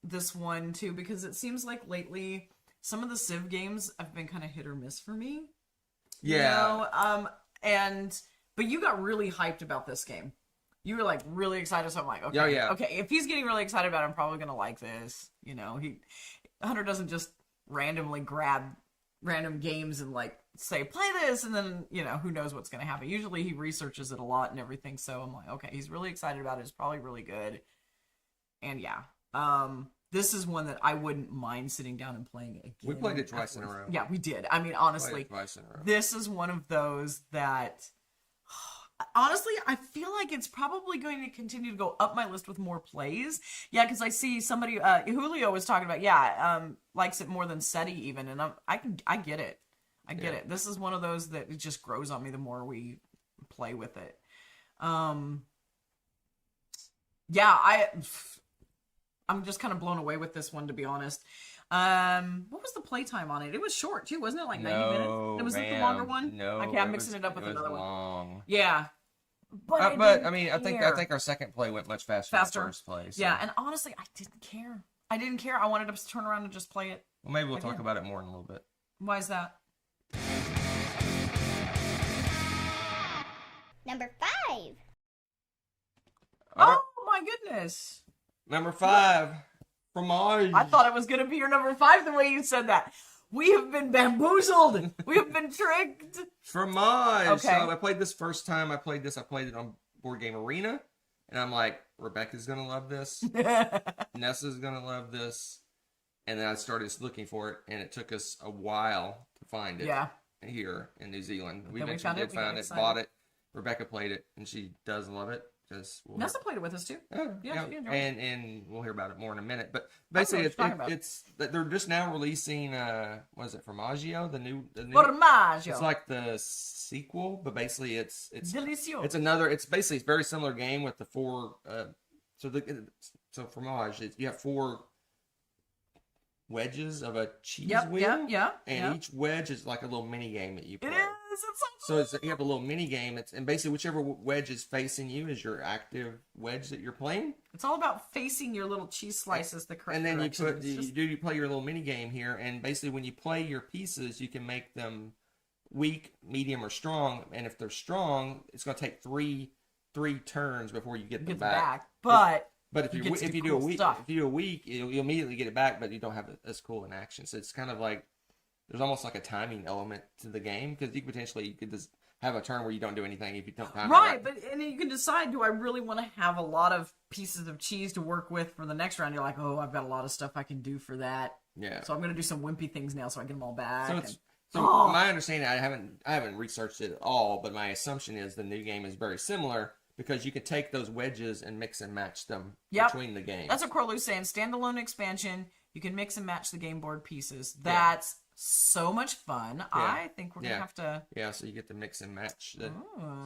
Speaker 1: this one too, because it seems like lately some of the Civ games have been kind of hit or miss for me.
Speaker 2: Yeah.
Speaker 1: You know, but you got really hyped about this game. You were like really excited, so I'm like, okay,
Speaker 2: Oh, yeah.
Speaker 1: okay. If he's getting really excited about it, I'm probably gonna like this. You know, Hunter doesn't just randomly grab random games and like say play this, and then you know who knows what's gonna happen. Usually he researches it a lot and everything, so I'm like, okay, he's really excited about it. It's probably really good. And yeah, this is one that I wouldn't mind sitting down and playing again.
Speaker 2: We played it twice in a row.
Speaker 1: Yeah, we did. I mean,
Speaker 2: Played
Speaker 1: honestly,
Speaker 2: it twice in a row.
Speaker 1: this is one of those that honestly I feel like it's probably going to continue to go up my list with more plays. Yeah, because I see somebody Julio was talking about likes it more than SETI even, and I get it. I get it. This is one of those that it just grows on me the more we play with it. I'm just kind of blown away with this one, to be honest. What was the playtime on it? It was short too, wasn't it? Like 90 minutes? It was it the longer one?
Speaker 2: No,
Speaker 1: Okay, I'm mixing it up with another one.
Speaker 2: Long.
Speaker 1: Yeah. But
Speaker 2: I mean, I think our second play went much faster than the first play. So.
Speaker 1: Yeah, and honestly, I didn't care. I didn't care. I wanted to turn around and just play it.
Speaker 2: Well, maybe we'll talk about it more in a little bit.
Speaker 1: Why is that?
Speaker 3: Number 5.
Speaker 2: All right.
Speaker 1: Oh my goodness!
Speaker 2: Number 5, Fromage.
Speaker 1: I thought it was gonna be your number 5 the way you said that. We have been bamboozled. We have been tricked.
Speaker 2: Fromage.
Speaker 1: Okay.
Speaker 2: So I played this first time. I played it on Board Game Arena, and I'm like, Rebecca's gonna love this. Nessa's gonna love this. And then I started looking for it, and it took us a while to find it.
Speaker 1: Yeah.
Speaker 2: Here in New Zealand, we
Speaker 1: Then we
Speaker 2: eventually
Speaker 1: found it,
Speaker 2: did
Speaker 1: we got
Speaker 2: find it,
Speaker 1: excited.
Speaker 2: bought it. Rebecca played it, and she does love it.
Speaker 1: Nessa played it with us too. Yeah, she enjoyed it.
Speaker 2: and we'll hear about it more in a minute. But
Speaker 1: I don't know
Speaker 2: basically,
Speaker 1: what you're talking about.
Speaker 2: it's they're just now releasing. What is it, Formaggio? The new.
Speaker 1: Formaggio.
Speaker 2: It's like the sequel, but basically it's
Speaker 1: Delicioso.
Speaker 2: It's basically a very similar game with the 4. So fromage, you have 4 wedges of a cheese wheel.
Speaker 1: Yeah.
Speaker 2: And each wedge is like a little mini game that you play.
Speaker 1: It is. It's
Speaker 2: So you have a little mini game. And basically whichever wedge is facing you is your active wedge that you're playing.
Speaker 1: It's all about facing your little cheese slices the correct
Speaker 2: And then
Speaker 1: direction.
Speaker 2: you play your little mini game here. And basically when you play your pieces, you can make them weak, medium, or strong. And if they're strong, it's going to take three turns before you get them back. But if you do a week, you'll immediately get it back, but you don't have it as cool in action. So it's kind of like there's almost like a timing element to the game, because you could just have a turn where you don't do anything if you don't time it
Speaker 1: right. But and you can decide, do I really want to have a lot of pieces of cheese to work with for the next round? You're like, oh, I've got a lot of stuff I can do for that.
Speaker 2: Yeah.
Speaker 1: So I'm gonna do some wimpy things now, so I get them all back.
Speaker 2: So my understanding, I haven't researched it at all, but my assumption is the new game is very similar, because you can take those wedges and mix and match them between the games.
Speaker 1: That's what Corlu's saying. Standalone expansion, you can mix and match the game board pieces. That's so much fun. Yeah. I think we're gonna have to.
Speaker 2: Yeah, so you get to mix and match. So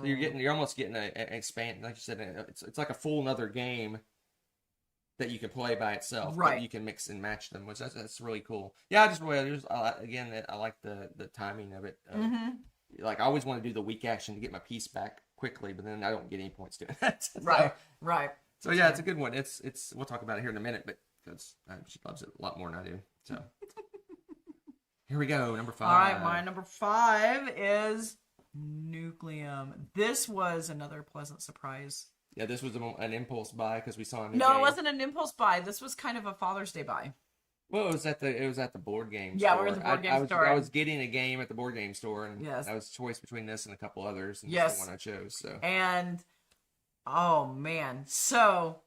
Speaker 2: you're almost getting an expand. Like you said, it's like a full another game that you can play by itself.
Speaker 1: Right.
Speaker 2: But you can mix and match them, which that's really cool. Yeah, I like the timing of it. Like I always want to do the weak action to get my piece back quickly, but then I don't get any points doing that.
Speaker 1: Right.
Speaker 2: So yeah, it's a good one. It's we'll talk about it here in a minute, but because she loves it a lot more than I do. So here we go, number 5.
Speaker 1: All right, my number 5 is Nucleum. This was another pleasant surprise.
Speaker 2: Yeah, this was an impulse buy because we saw a new
Speaker 1: No,
Speaker 2: game.
Speaker 1: it wasn't an impulse buy. This was kind of a Father's Day buy.
Speaker 2: Well, it was at the board game
Speaker 1: Yeah,
Speaker 2: store.
Speaker 1: we're at the board game store.
Speaker 2: I was getting a game at the board game store, and
Speaker 1: Yes.
Speaker 2: I was choice between this and a couple others, and
Speaker 1: Yes.
Speaker 2: this is the one I chose. So,
Speaker 1: And oh man, so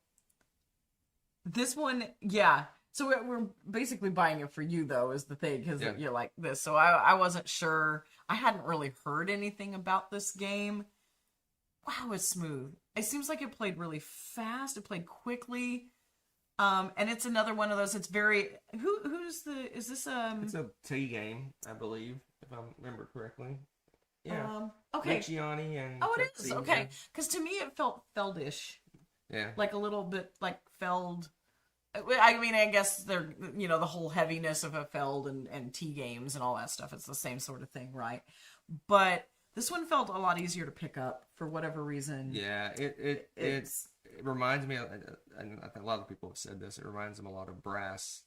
Speaker 1: this one, yeah. So we're basically buying it for you, though, is the thing, because
Speaker 2: Yeah.
Speaker 1: you're like this. So I wasn't sure. I hadn't really heard anything about this game. Wow, it's smooth. It seems like it played really fast. It played quickly. And it's another one of those. It's very is this
Speaker 2: it's a T game, I believe, if I remember correctly. Yeah.
Speaker 1: Okay.
Speaker 2: Luciani and
Speaker 1: Oh, it is.
Speaker 2: Trixie,
Speaker 1: Okay. Because to me it felt Feldish.
Speaker 2: Yeah.
Speaker 1: Like a little bit like Feld. I mean, I guess they're, the whole heaviness of a Feld and T games and all that stuff. It's the same sort of thing, right? But this one felt a lot easier to pick up for whatever reason.
Speaker 2: Yeah, it reminds me, and I think a lot of people have said this. It reminds them a lot of Brass,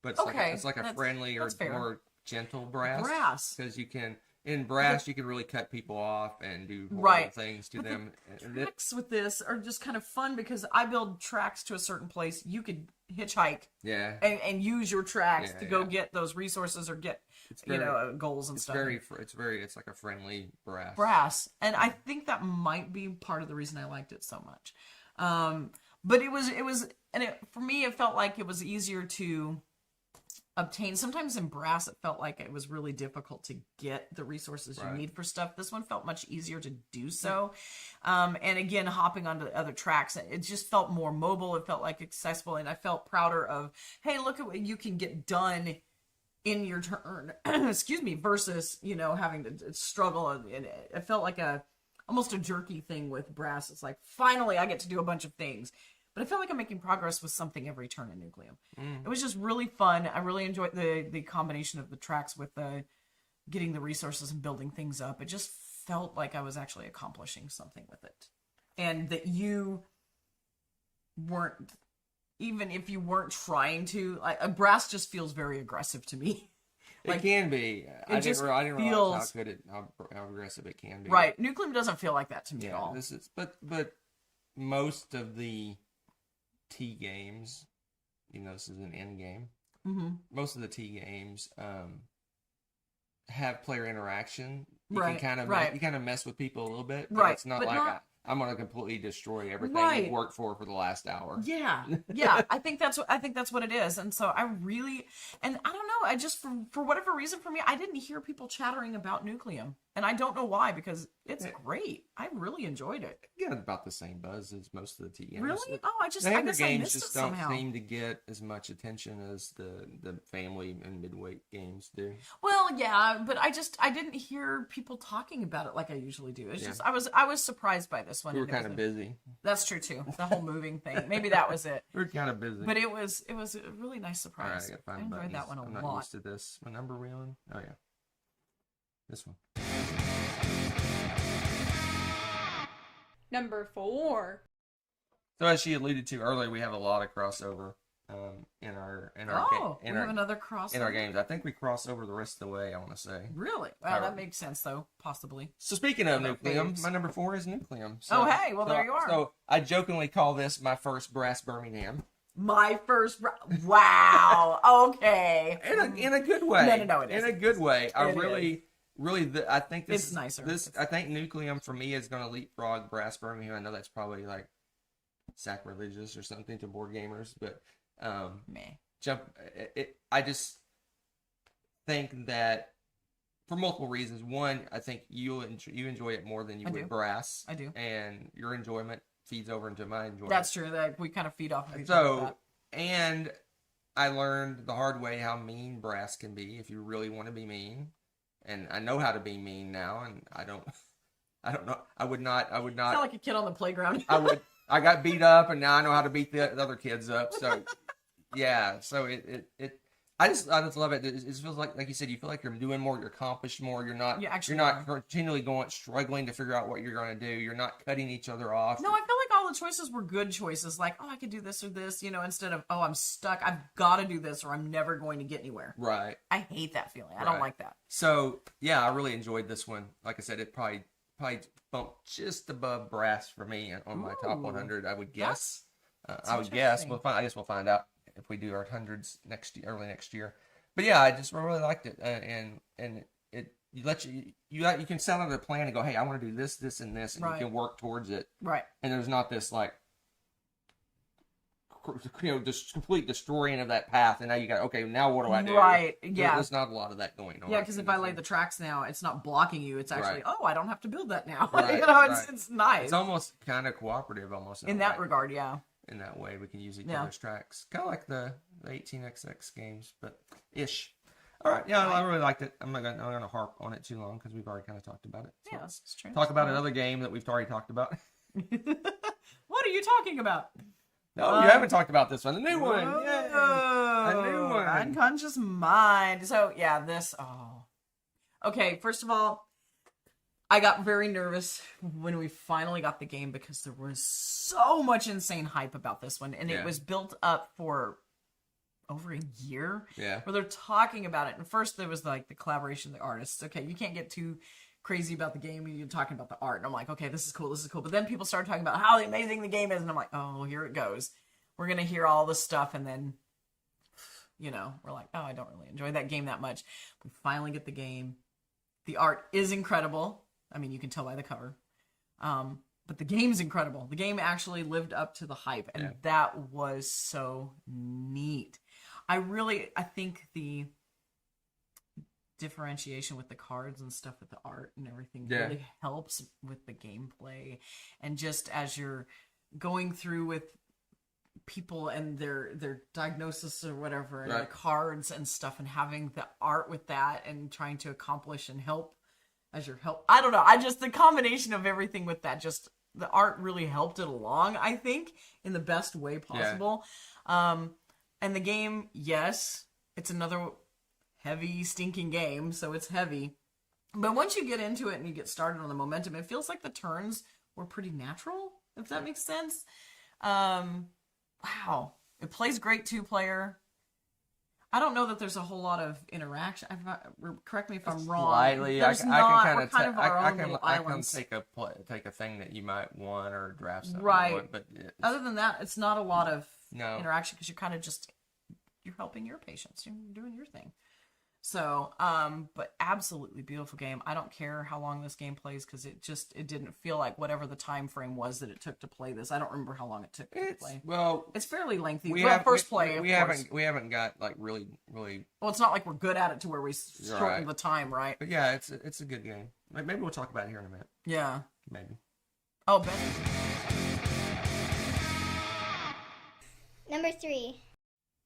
Speaker 2: but it's like a friendly or more gentle Brass. Because in Brass you can really cut people off and do horrible things to them.
Speaker 1: The tracks with this are just kind of fun because I build tracks to a certain place. You could hitchhike, and use your tracks to go get those resources or get goals and stuff. It's
Speaker 2: like a friendly
Speaker 1: Brass, and I think that might be part of the reason I liked it so much. But it was, for me, it felt like it was easier to obtain. Sometimes in Brass, it felt like it was really difficult to get the resources you need for stuff. This one felt much easier to do so. And again, hopping onto the other tracks, it just felt more mobile. It felt like accessible, and I felt prouder of, hey, look at what you can get done in your turn. Excuse me, versus, having to struggle. And it felt like almost a jerky thing with Brass. It's like, finally I get to do a bunch of things. But I feel like I'm making progress with something every turn in Nucleum. It was just really fun. I really enjoyed the combination of the tracks with getting the resources and building things up. It just felt like I was actually accomplishing something with it. And that you weren't, even if you weren't trying to, Brass just feels very aggressive to me.
Speaker 2: It can be. I didn't realize how aggressive it can be.
Speaker 1: Right. Nucleum doesn't feel like that to me at all.
Speaker 2: But most of the T games, this is an end game.
Speaker 1: Mm-hmm.
Speaker 2: Most of the T games have player interaction. You
Speaker 1: Right.
Speaker 2: can kind of mess with people a little bit. But
Speaker 1: Right.
Speaker 2: It's not
Speaker 1: But
Speaker 2: like I'm going to completely destroy everything you worked for the last hour.
Speaker 1: Yeah. I think that's what it is. And so I really, and I don't know, I just, for whatever reason for me, I didn't hear people chattering about Nucleum. And I don't know why, because it's great. I really enjoyed it.
Speaker 2: You got about the same buzz as most of the T games.
Speaker 1: Really? Oh, I guess
Speaker 2: games
Speaker 1: I missed
Speaker 2: just
Speaker 1: it
Speaker 2: don't
Speaker 1: somehow.
Speaker 2: seem to get as much attention as the family and midweight games do.
Speaker 1: Well, yeah, but I didn't hear people talking about it like I usually do. It's just, I was surprised by this one.
Speaker 2: We were kind of busy.
Speaker 1: That's true too. The whole moving thing. Maybe that was it.
Speaker 2: We were kind of busy.
Speaker 1: But it was a really nice
Speaker 2: All right,
Speaker 1: surprise.
Speaker 2: I gotta find
Speaker 1: I enjoyed
Speaker 2: buttons.
Speaker 1: that one a
Speaker 2: I'm
Speaker 1: lot.
Speaker 2: not used to this. What number are we on? Oh yeah, this one.
Speaker 4: Number 4.
Speaker 2: So as she alluded to earlier, we have a lot of crossover in our
Speaker 1: We have another crossover.
Speaker 2: in our games. I think we cross over the rest of the way. I want to say.
Speaker 1: Really? Wow, that makes sense though. Possibly.
Speaker 2: So speaking of
Speaker 1: About
Speaker 2: Nucleum,
Speaker 1: babes.
Speaker 2: my number 4 is Nucleum. So,
Speaker 1: Hey, well there you are.
Speaker 2: So I jokingly call this my first Brass Birmingham.
Speaker 1: My first. Wow. Okay.
Speaker 2: In a good way.
Speaker 1: No, it
Speaker 2: in
Speaker 1: isn't.
Speaker 2: a good way. I
Speaker 1: It
Speaker 2: really, I think this
Speaker 1: It's nicer.
Speaker 2: I think Nucleum for me is going to leapfrog Brass Birmingham. I know that's probably like sacrilegious or something to board gamers, but
Speaker 1: Meh.
Speaker 2: I just think that for multiple reasons. One, I think you enjoy it more than you would Brass.
Speaker 1: I do.
Speaker 2: And your enjoyment feeds over into my enjoyment.
Speaker 1: That's true. That we kind of feed off of each other. with that.
Speaker 2: And I learned the hard way how mean Brass can be if you really want to be mean. And I know how to be mean now, and I don't know. I would not.
Speaker 1: Sound like a kid on the playground.
Speaker 2: I got beat up, and now I know how to beat the other kids up. So, yeah. So I just love it. It feels like you said, you feel like you're doing more, you're accomplished more. You're not continually struggling to figure out what you're going to do. You're not cutting each other off.
Speaker 1: No, I feel like all the choices were good choices. Like, oh, I could do this or this, instead of, oh, I'm stuck. I've got to do this or I'm never going to get anywhere.
Speaker 2: Right.
Speaker 1: I hate that feeling. I don't like that.
Speaker 2: So yeah, I really enjoyed this one. Like I said, it probably bumped just above brass for me on my top 100. I would guess. I would guess. I guess we'll find out if we do our hundreds early next year. But yeah, I really liked it, and it you can set out a plan and go, hey, I want to do this, this, and this, and you can work towards it.
Speaker 1: Right. And
Speaker 2: there's not this like, just complete destroying of that path, and now you got, okay, now what do I do?
Speaker 1: Right. Yeah.
Speaker 2: There's not a lot of that going on.
Speaker 1: Yeah, because if I lay the tracks now, it's not blocking you. It's actually, oh, I don't have to build that now.
Speaker 2: Right,
Speaker 1: it's nice.
Speaker 2: It's almost kind of cooperative, almost
Speaker 1: in that regard. Yeah.
Speaker 2: In that way, we can use each other's tracks, kind of like the 18xx games, but ish. All right, yeah, I really liked it. I'm not gonna harp on it too long because we've already kind of talked about it. So
Speaker 1: yeah, that's true.
Speaker 2: Talk about another game that we've already talked about.
Speaker 1: What are you talking about?
Speaker 2: No, you haven't talked about this one. The new one. Yay. A new one.
Speaker 1: Unconscious Mind. So yeah, this. Oh. Okay, first of all, I got very nervous when we finally got the game because there was so much insane hype about this one, and it was built up for over a year.
Speaker 2: Yeah.
Speaker 1: Where they're talking about it, and first there was like the collaboration of the artists. Okay, you can't get too crazy about the game. You're talking about the art, and I'm like, okay, this is cool. But then people started talking about how amazing the game is, and I'm like, oh, here it goes. We're gonna hear all this stuff, and then, we're like, oh, I don't really enjoy that game that much. We finally get the game. The art is incredible. I mean, you can tell by the cover. But the game's incredible. The game actually lived up to the hype, and that was so neat. I think the differentiation with the cards and stuff with the art and everything really helps with the gameplay. And just as you're going through with people and their diagnosis or whatever, and the cards and stuff, and having the art with that and trying to accomplish and help as your help. I don't know. The combination of everything with that, just the art really helped it along, I think, in the best way possible. Yeah. And the game, yes, it's another heavy, stinking game, so it's heavy. But once you get into it and you get started on the momentum, it feels like the turns were pretty natural, if that makes sense. Wow. It plays great 2-player. I don't know that there's a whole lot of interaction. Correct me if I'm wrong.
Speaker 2: Slightly, I can take a thing that you might want or draft something.
Speaker 1: Right. But other than that, it's not a lot of interaction because you're kind of you're helping your patients. You're doing your thing. So, but absolutely beautiful game. I don't care how long this game plays because it didn't feel like whatever the time frame was that it took to play this. I don't remember how long it took to play. Well, it's fairly lengthy. We
Speaker 2: haven't got like really.
Speaker 1: Well, it's not like we're good at it to where we shorten the time, right?
Speaker 2: But yeah, it's a good game. Maybe we'll talk about it here in a minute.
Speaker 1: Yeah.
Speaker 2: Maybe.
Speaker 1: Oh, Ben.
Speaker 3: Number 3.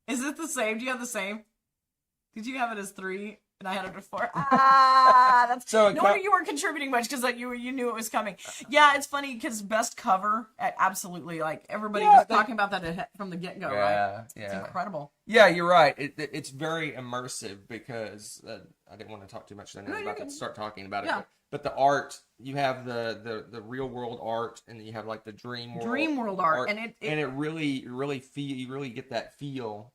Speaker 1: Is it the same? Do you have the same? Did you have it as 3 and I had it as 4? That's so. No wonder you weren't contributing much because you knew it was coming. Yeah, it's funny because best cover, absolutely. Like everybody was talking about that from the get go, right? Yeah, it's incredible.
Speaker 2: Yeah, you're right. It's very immersive because I didn't want to talk too much. I was about to start talking about it, but the art, you have the real world art, and then you have like the dream world art, and it really feel you really get that feel.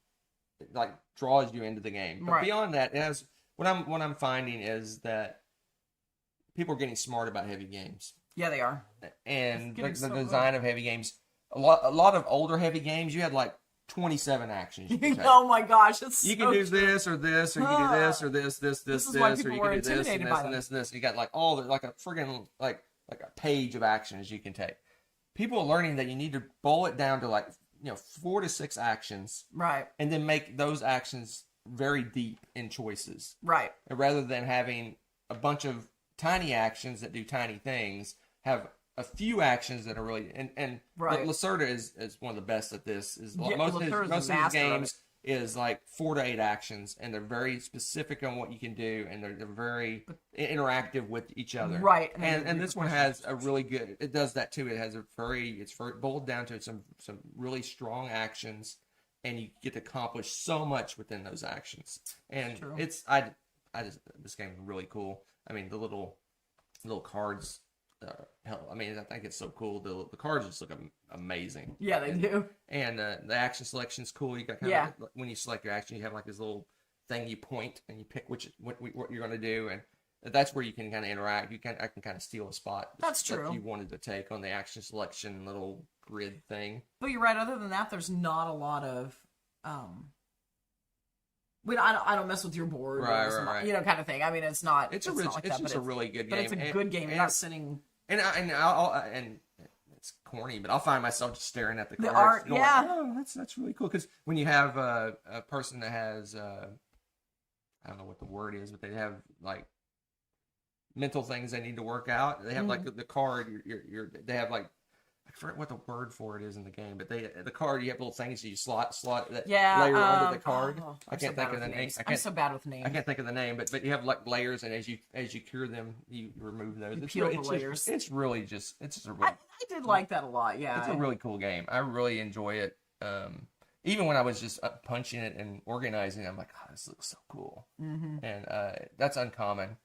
Speaker 2: It, like draws you into the game, but beyond that, it has what I'm finding is that people are getting smart about heavy games.
Speaker 1: Yeah, they are.
Speaker 2: And the design of heavy games, a lot of older heavy games, you had like 27 actions.
Speaker 1: Oh my gosh,
Speaker 2: you can do this or this, or you can do this or this, or you can do this and this and this and this. You got like all the like a friggin' like a page of actions you can take. People are learning that you need to boil it down to like 4 to 6 actions,
Speaker 1: right,
Speaker 2: and then make those actions very deep in choices,
Speaker 1: right,
Speaker 2: and rather than having a bunch of tiny actions that do tiny things, have a few actions that are really and
Speaker 1: right.
Speaker 2: Lacerda is one of the best at this. Most of his games is like 4 to 8 actions, and they're very specific on what you can do, and they're very interactive with each other.
Speaker 1: Right.
Speaker 2: And this one has a really good. It does that too. It has it's very boiled down to some really strong actions, and you get to accomplish so much within those actions. And
Speaker 1: True.
Speaker 2: This game is really cool. I mean, the little cards. I mean, I think it's so cool. The cards just look amazing.
Speaker 1: Yeah, they do.
Speaker 2: And the action selection is cool. You got when you select your action, you have like this little thing you point and you pick what you're going to do, and that's where you can kind of interact. I can kind of steal a spot.
Speaker 1: That's true.
Speaker 2: That you wanted to take on the action selection little grid thing.
Speaker 1: But you're right. Other than that, there's not a lot of. I don't mess with your board,
Speaker 2: right.
Speaker 1: You know, kind of thing. I mean, it's not.
Speaker 2: It's
Speaker 1: not
Speaker 2: just a really good game.
Speaker 1: But it's a good game. You're not sitting.
Speaker 2: And it's corny, but I'll find myself just staring at the cards.
Speaker 1: Art,
Speaker 2: going,
Speaker 1: yeah.
Speaker 2: Oh, that's really cool. Because when you have a person that has, I don't know what the word is, but they have like mental things they need to work out. They have like the card. They have like, I forget what the word for it is in the game, but the card, you have little things you slot that layer under the card. I can't think of the name.
Speaker 1: I'm so bad with names.
Speaker 2: I can't think of the name, but you have like layers, and as you cure them, you remove those.
Speaker 1: You peel the layers.
Speaker 2: It's really just I
Speaker 1: did like that a lot. Yeah,
Speaker 2: it's a really cool game. I really enjoy it. Even when I was just punching it and organizing it, I'm like, oh, this looks so cool. Mm-hmm. And that's uncommon.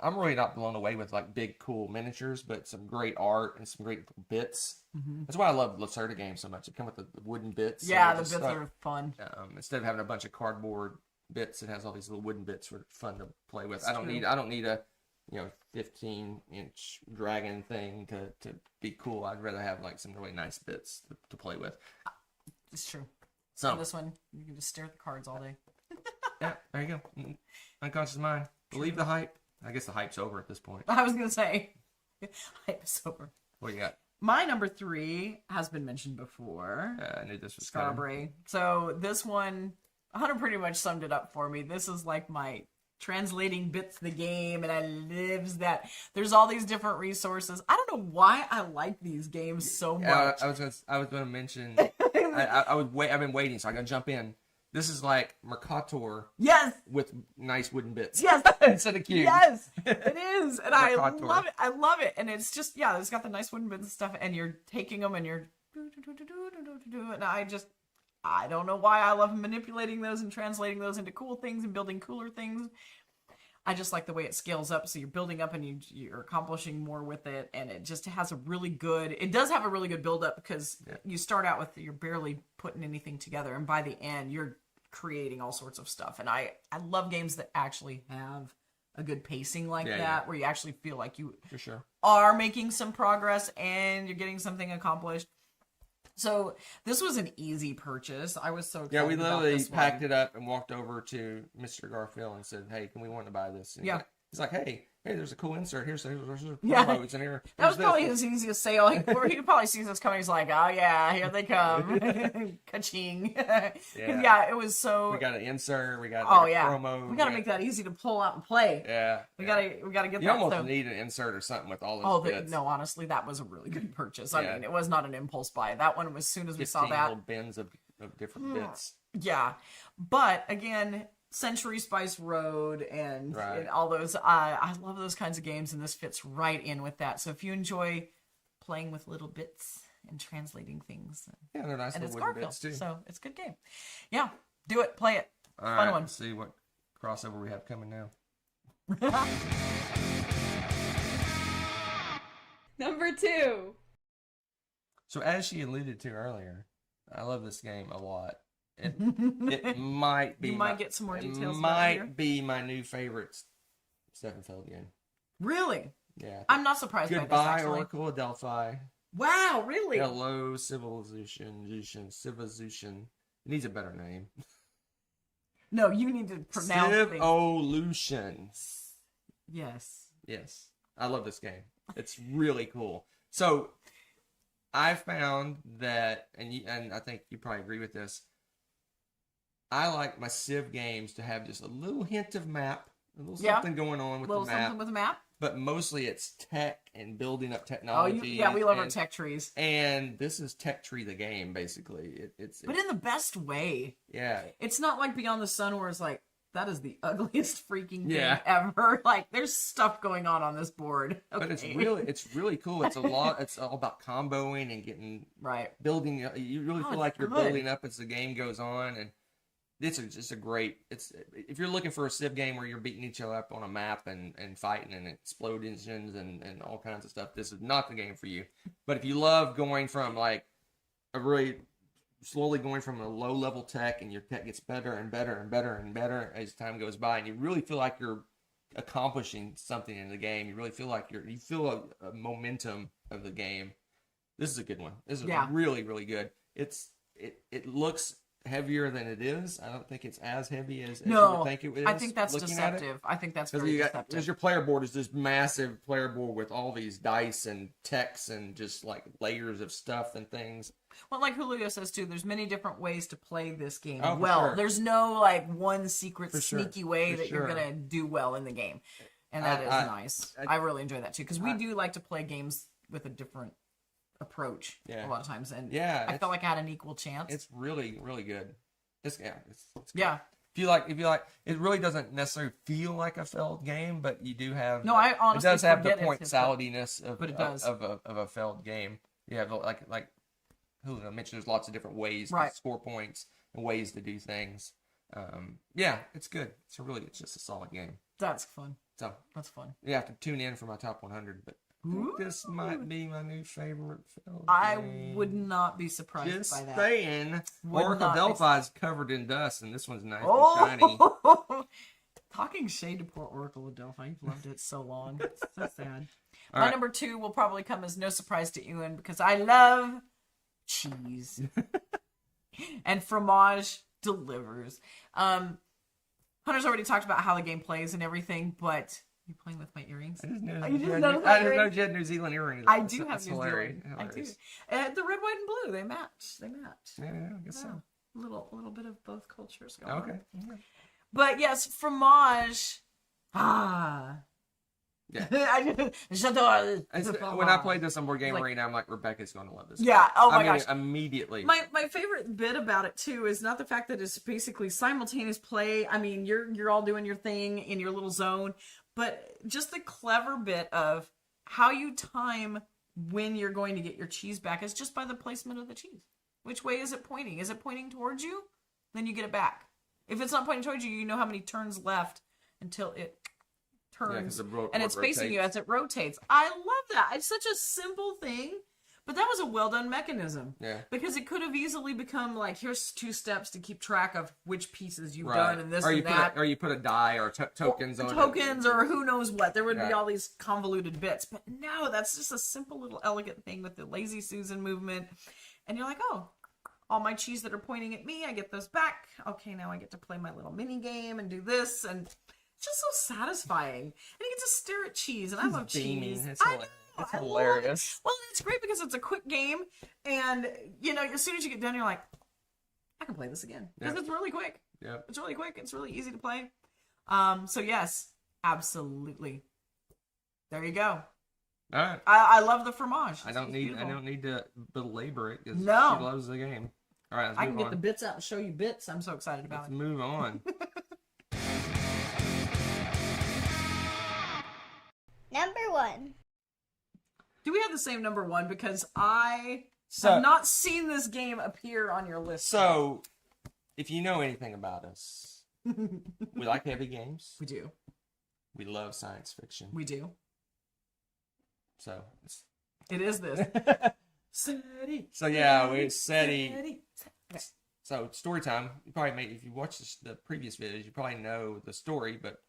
Speaker 2: I'm really not blown away with like big, cool miniatures, but some great art and some great bits. Mm-hmm. That's why I love Lacerda games so much. It comes with the wooden bits.
Speaker 1: Yeah, the bits are fun.
Speaker 2: Instead of having a bunch of cardboard bits, it has all these little wooden bits for fun to play with.
Speaker 1: That's
Speaker 2: I don't need a 15-inch dragon thing to be cool. I'd rather have like some really nice bits to play with.
Speaker 1: It's true.
Speaker 2: So
Speaker 1: this one, you can just stare at the cards all day.
Speaker 2: Yeah, there you go. Unconscious mind. Believe the hype. I guess the hype's over at this point.
Speaker 1: I was going to say, hype is over.
Speaker 2: What do you got?
Speaker 1: My number 3 has been mentioned before.
Speaker 2: I knew this was
Speaker 1: Strawberry. So this one, Hunter pretty much summed it up for me. This is like my translating bits of the game, and I lives that. There's all these different resources. I don't know why I like these games so much.
Speaker 2: I was going to mention. I've been waiting, so I'm going to jump in. This is like Mercator.
Speaker 1: Yes.
Speaker 2: With nice wooden bits.
Speaker 1: Yes.
Speaker 2: Instead of cubes.
Speaker 1: Yes, it is. And I
Speaker 2: Mercator.
Speaker 1: love it. I love it. And it's just, it's got the nice wooden bits and stuff, and you're taking them and you're and I don't know why I love manipulating those and translating those into cool things and building cooler things. I just like the way it scales up. So you're building up and you're accomplishing more with it. And it just has it does have a really good build up because you start out with, you're barely putting anything together. And by the end, you're creating all sorts of stuff. And I love games that actually have a good pacing like that, where you actually feel like you
Speaker 2: for sure
Speaker 1: are making some progress and you're getting something accomplished. So this was an easy purchase. I was so excited.
Speaker 2: Yeah, we literally
Speaker 1: about this
Speaker 2: packed it up and walked over to Mr. Garfield and said, "Hey, can we want to buy this?" And he's like, "Hey, there's a cool insert. Here's promos in here."
Speaker 1: That was probably his easiest sale. He probably sees us coming. He's like, "Oh yeah, here they come." Ka-ching. It was so.
Speaker 2: We got an insert. We got promo.
Speaker 1: We got to make that easy to pull out and play.
Speaker 2: Yeah.
Speaker 1: We gotta get.
Speaker 2: You almost need an insert or something with all those bits.
Speaker 1: No, honestly, that was a really good purchase. I mean, it was not an impulse buy. That one was as soon as we saw that.
Speaker 2: Little bins of different bits.
Speaker 1: Yeah, but again. Century Spice Road and all those. I love those kinds of games, and this fits right in with that. So if you enjoy playing with little bits and translating things,
Speaker 2: they're nice
Speaker 1: and
Speaker 2: little
Speaker 1: it's
Speaker 2: bits too.
Speaker 1: So it's a good game. Yeah, do it, play it.
Speaker 2: All
Speaker 1: Fun
Speaker 2: right,
Speaker 1: one.
Speaker 2: Let's see what crossover we have coming now.
Speaker 3: Number 2.
Speaker 2: So as she alluded to earlier, I love this game a lot. It might be.
Speaker 1: You might get some more details.
Speaker 2: It might be my new favorite Steffenfeld game.
Speaker 1: Really?
Speaker 2: Yeah.
Speaker 1: I'm not surprised by this,
Speaker 2: Goodbye,
Speaker 1: actually.
Speaker 2: Oracle of Delphi.
Speaker 1: Wow, really?
Speaker 2: Hello, Civilization. It needs a better name.
Speaker 1: No, you need to pronounce things.
Speaker 2: Civolution.
Speaker 1: Yes.
Speaker 2: I love this game. It's really cool. So, I found that, and I think you probably agree with this, I like my Civ games to have just a little hint of map, a little something going on with the map.
Speaker 1: Something with a map.
Speaker 2: But mostly it's tech and building up technology.
Speaker 1: We love our tech trees.
Speaker 2: And this is Tech Tree the game, basically. It's
Speaker 1: in the best way.
Speaker 2: Yeah.
Speaker 1: It's not like Beyond the Sun where it's like, that is the ugliest freaking game
Speaker 2: Yeah.
Speaker 1: ever. Like, there's stuff going on this board.
Speaker 2: But it's
Speaker 1: Okay.
Speaker 2: really cool. It's a lot. It's all about comboing and getting
Speaker 1: right.
Speaker 2: building. You really
Speaker 1: Oh,
Speaker 2: feel like you're
Speaker 1: good.
Speaker 2: building up as the game goes on, and this is just a great. It's if you're looking for a Civ game where you're beating each other up on a map and fighting and explosions and all kinds of stuff, this is not the game for you. But if you love going from like a really slowly going from a low level tech, and your tech gets better and better and better and better as time goes by, and you really feel like you're accomplishing something in the game. You really feel like you feel a momentum of the game. This is a good one. This is really, really good. It looks heavier than it is. I don't think it's as heavy as you would think it is.
Speaker 1: I think that's deceptive. I think that's very deceptive.
Speaker 2: Because your player board is this massive player board with all these dice and techs and just like layers of stuff and things.
Speaker 1: Well, like Julio says too, there's many different ways to play this game
Speaker 2: Oh,
Speaker 1: well.
Speaker 2: sure.
Speaker 1: There's no like one secret
Speaker 2: For sure.
Speaker 1: sneaky way
Speaker 2: For
Speaker 1: that you're
Speaker 2: sure.
Speaker 1: gonna do well in the game, and that is nice. I really enjoy that too because we do like to play games with a different approach a lot of times, and I felt like I had an equal chance.
Speaker 2: It's really, really good. It's good.
Speaker 1: Yeah.
Speaker 2: If you like, it really doesn't necessarily feel like a failed game, but you do have.
Speaker 1: No, I honestly
Speaker 2: it does have the
Speaker 1: forget
Speaker 2: point
Speaker 1: it's
Speaker 2: saltiness of,
Speaker 1: but it does.
Speaker 2: of a failed game. You have like Julio mentioned, there's lots of different ways
Speaker 1: Right.
Speaker 2: to score points and ways to do things. Yeah, it's good. It's just a solid game.
Speaker 1: That's fun.
Speaker 2: So
Speaker 1: That's fun.
Speaker 2: you have to tune in for my top 100, but I think this might be my new favorite failed
Speaker 1: I
Speaker 2: game.
Speaker 1: would not be surprised
Speaker 2: Just
Speaker 1: by that.
Speaker 2: saying.
Speaker 1: Would
Speaker 2: Oracle
Speaker 1: not be-
Speaker 2: Delphi's covered in dust, and this one's nice and shiny.
Speaker 1: Oh, talking shade to poor Oracle of Delphi. You've loved it so long. It's so sad.
Speaker 2: All
Speaker 1: My
Speaker 2: right.
Speaker 1: number 2 will probably come as no surprise to Ewan because I love cheese. And fromage delivers. Hunter's already talked about how the game plays and everything, but you playing with my earrings?
Speaker 2: I just know
Speaker 1: You just
Speaker 2: you
Speaker 1: noticed my
Speaker 2: had
Speaker 1: earrings?
Speaker 2: you had New Zealand earrings.
Speaker 1: I do have
Speaker 2: That's
Speaker 1: New
Speaker 2: hilarious.
Speaker 1: Zealand. I do.
Speaker 2: Hilarious.
Speaker 1: The red, white, and blue. They match. They match.
Speaker 2: Yeah, I guess so.
Speaker 1: A little bit of both cultures going on.
Speaker 2: Okay.
Speaker 1: But yes, fromage.
Speaker 2: Yeah.
Speaker 1: J'adore.
Speaker 2: When I played this on Board Game
Speaker 1: Like-
Speaker 2: Arena, I'm like, Rebecca's going to love this.
Speaker 1: Yeah,
Speaker 2: game.
Speaker 1: oh my
Speaker 2: I mean,
Speaker 1: gosh.
Speaker 2: Immediately.
Speaker 1: My favorite bit about it too is not the fact that it's basically simultaneous play. I mean, you're all doing your thing in your little zone, but just the clever bit of how you time when you're going to get your cheese back is just by the placement of the cheese. Which way is it pointing? Is it pointing towards you? Then you get it back. If it's not pointing towards you, you know how many turns left until it turns, and it's facing you as it rotates. I love that. It's such a simple thing, but that was a well done mechanism.
Speaker 2: Yeah.
Speaker 1: Because it could have easily become like, here's 2 steps to keep track of which pieces you've
Speaker 2: Right.
Speaker 1: done and this
Speaker 2: or you
Speaker 1: and
Speaker 2: put
Speaker 1: that.
Speaker 2: or you put a die or tokens on
Speaker 1: Tokens
Speaker 2: it.
Speaker 1: or who knows what. There would be
Speaker 2: Yeah.
Speaker 1: all these convoluted bits. But no, that's just a simple little elegant thing with the lazy Susan movement. And you're like, oh, all my cheese that are pointing at me, I get those back. Okay, now I get to play my little mini game and do this. And it's just so satisfying. And you get to stare at cheese. And I love
Speaker 2: beaming.
Speaker 1: cheese.
Speaker 2: It's
Speaker 1: I
Speaker 2: hilarious.
Speaker 1: know.
Speaker 2: It's
Speaker 1: I love it.
Speaker 2: hilarious.
Speaker 1: Well, it's great because it's a quick game. And, you know, as soon as you get done, you're like, I can play this again. Because
Speaker 2: Yeah.
Speaker 1: it's really quick.
Speaker 2: Yep.
Speaker 1: It's really quick. It's really easy to play. So yes, absolutely. There you go.
Speaker 2: All right.
Speaker 1: I love the fromage.
Speaker 2: I don't
Speaker 1: It's
Speaker 2: need
Speaker 1: beautiful.
Speaker 2: to belabor it because
Speaker 1: No.
Speaker 2: she loves the game. All right, let's
Speaker 1: I
Speaker 2: move
Speaker 1: can get
Speaker 2: on.
Speaker 1: the bits out and show you bits. I'm so excited about
Speaker 2: Let's
Speaker 1: it.
Speaker 2: move on.
Speaker 4: Number 1.
Speaker 1: Do we have the same number 1? Because I
Speaker 2: So-
Speaker 1: have not seen this game appear on your list.
Speaker 2: So, if you know anything about us, we like heavy games.
Speaker 1: We do.
Speaker 2: We love science fiction.
Speaker 1: We do.
Speaker 2: So,
Speaker 1: It is this. SETI.
Speaker 2: so yeah, we SETI.
Speaker 1: SETI. Okay.
Speaker 2: So story time. You probably if you watched the previous videos, you probably know the story. But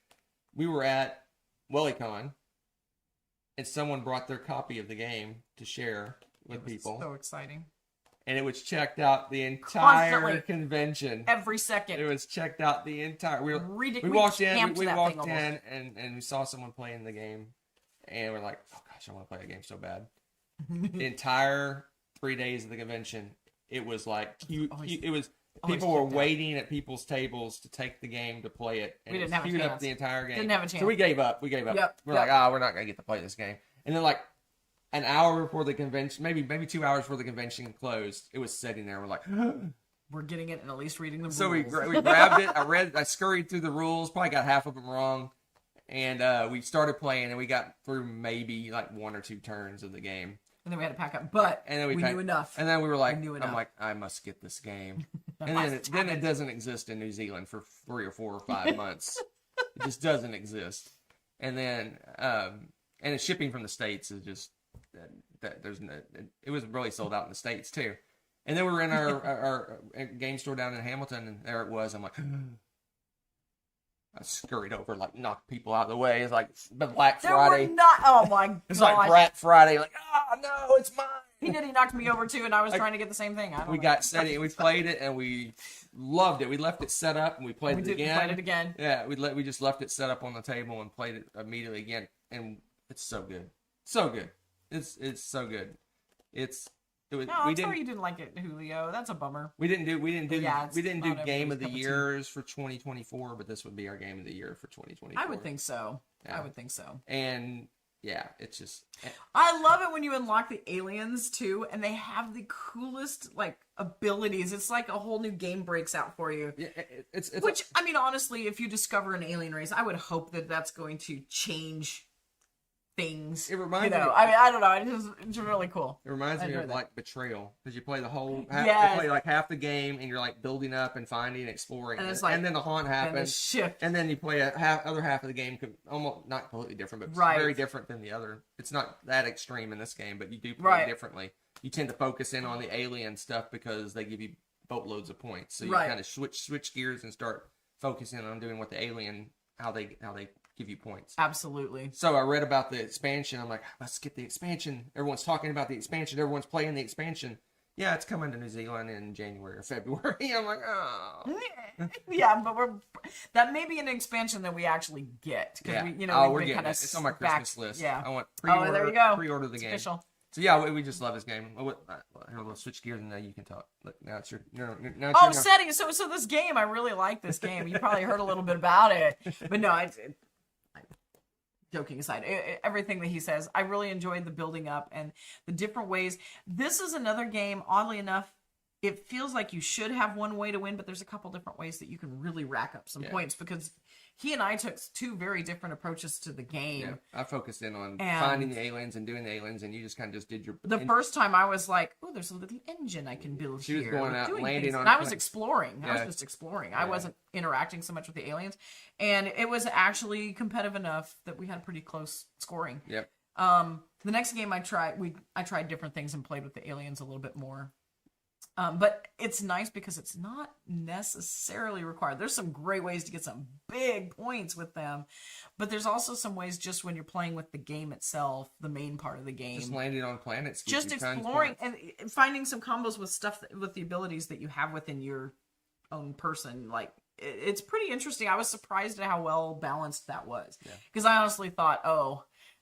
Speaker 2: we were at WellyCon, and someone brought their copy of the game to share with people,
Speaker 1: So exciting.
Speaker 2: and it was checked out the entire
Speaker 1: Constantly.
Speaker 2: convention.
Speaker 1: Every second.
Speaker 2: It was checked out the entire. We
Speaker 1: We
Speaker 2: walked in.
Speaker 1: camped
Speaker 2: We
Speaker 1: that
Speaker 2: walked
Speaker 1: thing
Speaker 2: in,
Speaker 1: almost.
Speaker 2: and we saw someone playing the game, and we're like, "Oh gosh, I want to play a game so bad." The entire 3 days of the convention, it was like it was.
Speaker 1: always
Speaker 2: People were
Speaker 1: checked out.
Speaker 2: waiting at people's tables to take the game to play it. And
Speaker 1: We didn't
Speaker 2: it
Speaker 1: have a
Speaker 2: queued up
Speaker 1: chance.
Speaker 2: the entire game.
Speaker 1: Didn't have a chance.
Speaker 2: So we gave up. We're
Speaker 1: Yep,
Speaker 2: like,
Speaker 1: yep.
Speaker 2: we're not gonna get to play this game. And then like an hour before the convention, maybe 2 hours before the convention closed, it was sitting there. We're like,
Speaker 1: we're getting it and at least reading the rules.
Speaker 2: So we grabbed it. I scurried through the rules, probably got half of them wrong. And we started playing, and we got through maybe like 1 or 2 turns of the game.
Speaker 1: And then we had to pack up, but
Speaker 2: and then
Speaker 1: we knew enough.
Speaker 2: And then we were like,
Speaker 1: I'm
Speaker 2: like, I must get this game. And then it doesn't exist in New Zealand for 3 or 4 or 5 months. It just doesn't exist. And then, and the shipping from the States is just, it was really sold out in the States too. And then we were in our game store down in Hamilton, and there it was. I'm like, I scurried over, like, knocked people out of the way. It's like Black Friday.
Speaker 1: There were not. Oh my god!
Speaker 2: It's like Black Friday. Like, no, it's mine.
Speaker 1: He knocked me over too, and I was trying to get the same thing.
Speaker 2: We got set it, and we played it, and we loved it. We left it set up, and we played it again.
Speaker 1: We played it again.
Speaker 2: Yeah, we just left it set up on the table and played it immediately again, and it's so good, so good. It's so good.
Speaker 1: I'm sorry you didn't like it, Julio. That's a bummer.
Speaker 2: We didn't do game of the
Speaker 1: cup of tea.
Speaker 2: years for 2024, but this would be our game of the year for 2024.
Speaker 1: I would think so.
Speaker 2: Yeah.
Speaker 1: I would think so.
Speaker 2: And yeah, it's just.
Speaker 1: I love it when you unlock the aliens too, and they have the coolest like abilities. It's like a whole new game breaks out for you.
Speaker 2: Yeah,
Speaker 1: which I mean, honestly, if you discover an alien race, I would hope that that's going to change things.
Speaker 2: It reminds me.
Speaker 1: I mean, I don't know. It's really cool.
Speaker 2: It reminds me of like Betrayal, because you play the whole.
Speaker 1: Yes.
Speaker 2: You play like half the game, and you're like building up and finding, and exploring,
Speaker 1: and, it's like,
Speaker 2: and then the haunt happens,
Speaker 1: shift,
Speaker 2: and then you play other half of the game, almost not completely different, but very different than the other. It's not that extreme in this game, but you do play differently. You tend to focus in on the alien stuff because they give you boatloads of points, so you kind of switch gears and start focusing on doing what the alien how they give you points.
Speaker 1: Absolutely.
Speaker 2: So I read about the expansion. I'm like, let's get the expansion. Everyone's talking about the expansion. Everyone's playing the expansion. Yeah, it's coming to New Zealand in January or February. I'm like, oh.
Speaker 1: Yeah, but that may be an expansion that we actually get.
Speaker 2: Yeah.
Speaker 1: We're
Speaker 2: getting it. It's on my Christmas list.
Speaker 1: Yeah.
Speaker 2: I want pre-order.
Speaker 1: There you go.
Speaker 2: Pre-order the game.
Speaker 1: Official.
Speaker 2: So yeah, we just love this game. We'll switch gears and now you can talk. Look, now it's your.
Speaker 1: Setting. So this game, I really like this game. You probably heard a little bit about it, but no, joking aside, everything that he says, I really enjoyed the building up and the different ways. This is another game, oddly enough, it feels like you should have one way to win, but there's a couple different ways that you can really rack up some points, because he and I took 2 very different approaches to the game.
Speaker 2: Yeah, I focused in on finding the aliens and doing the aliens, and you just kind of just did your...
Speaker 1: The first time I was like, oh, there's a little engine I can build here.
Speaker 2: She was going out, landing on...
Speaker 1: And I was exploring. I was just exploring. I wasn't interacting so much with the aliens. And it was actually competitive enough that we had pretty close scoring.
Speaker 2: Yep.
Speaker 1: The next game I tried different things and played with the aliens a little bit more. But it's nice because it's not necessarily required. There's some great ways to get some big points with them, but there's also some ways just when you're playing with the game itself, the main part of the game.
Speaker 2: Just landing on planets.
Speaker 1: Just exploring and finding some combos with stuff, with the abilities that you have within your own person. Like, it's pretty interesting. I was surprised at how well balanced that was. Because I honestly thought,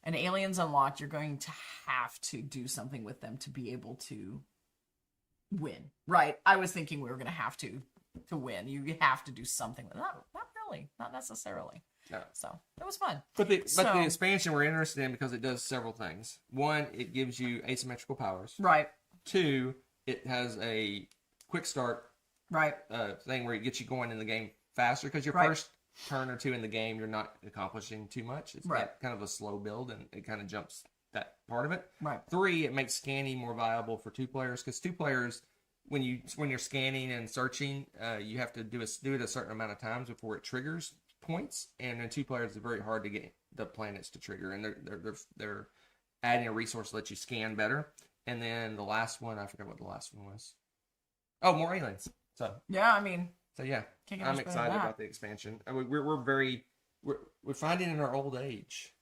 Speaker 1: an alien's unlocked, you're going to have to do something with them to be able to win, right? I was thinking we were going to have to win. You have to do something. Not really, not necessarily.
Speaker 2: No.
Speaker 1: So it was fun.
Speaker 2: But the expansion we're interested in because it does several things. 1, it gives you asymmetrical powers.
Speaker 1: Right.
Speaker 2: 2, it has a quick start.
Speaker 1: Right.
Speaker 2: Thing where it gets you going in the game faster, because your first turn or 2 in the game you're not accomplishing too much. It's kind of a slow build, and it kind of jumps that part of it.
Speaker 1: Right.
Speaker 2: 3, it makes scanning more viable for 2 players, because 2 players, when you're scanning and searching, you have to do it a certain amount of times before it triggers points, and then 2 players it's very hard to get the planets to trigger, and they're adding a resource to let you scan better. And then the last one, I forgot what the last one was. Oh, more aliens. So
Speaker 1: yeah, I mean,
Speaker 2: so yeah,
Speaker 1: I'm
Speaker 2: excited about the expansion. I mean, we're finding in our old age,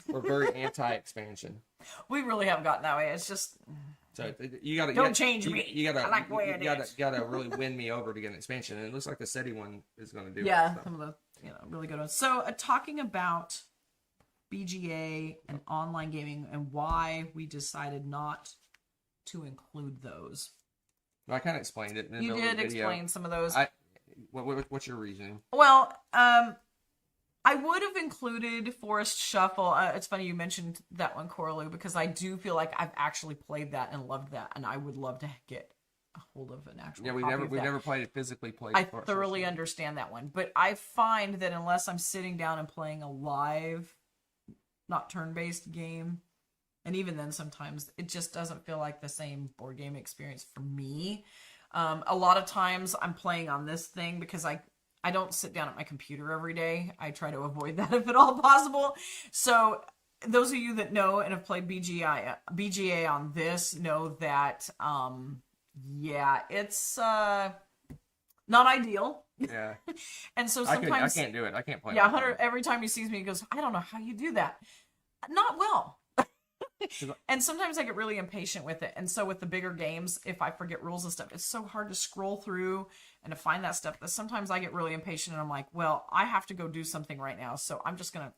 Speaker 2: we're very anti-expansion.
Speaker 1: We really haven't gotten that way. It's just
Speaker 2: so you gotta
Speaker 1: don't change me.
Speaker 2: You gotta
Speaker 1: I like the way it is.
Speaker 2: gotta really win me over to get an expansion, and it looks like the SETI one is going to do it.
Speaker 1: Yeah, some of the really good ones. So talking about BGA and online gaming and why we decided not to include those.
Speaker 2: I kind of explained it in the
Speaker 1: You
Speaker 2: middle of
Speaker 1: did
Speaker 2: the video.
Speaker 1: explain some of those.
Speaker 2: What's your reasoning?
Speaker 1: Well, I would have included Forest Shuffle. It's funny you mentioned that one, Coralu, because I do feel like I've actually played that and loved that, and I would love to get a hold of an actual.
Speaker 2: Yeah,
Speaker 1: we've
Speaker 2: never played it physically.
Speaker 1: I thoroughly understand that one, but I find that unless I'm sitting down and playing a live, not turn-based game, and even then sometimes it just doesn't feel like the same board game experience for me. A lot of times I'm playing on this thing because I don't sit down at my computer every day. I try to avoid that if at all possible. So those of you that know and have played BGA on this know that, yeah, it's not ideal.
Speaker 2: Yeah.
Speaker 1: And so sometimes
Speaker 2: I can't do it. I can't play.
Speaker 1: Yeah, Hunter, every time he sees me, he goes, I don't know how you do that. Not well. And sometimes I get really impatient with it. And so with the bigger games, if I forget rules and stuff, it's so hard to scroll through and to find that stuff that sometimes I get really impatient and I'm like, well, I have to go do something right now. So I'm just going to,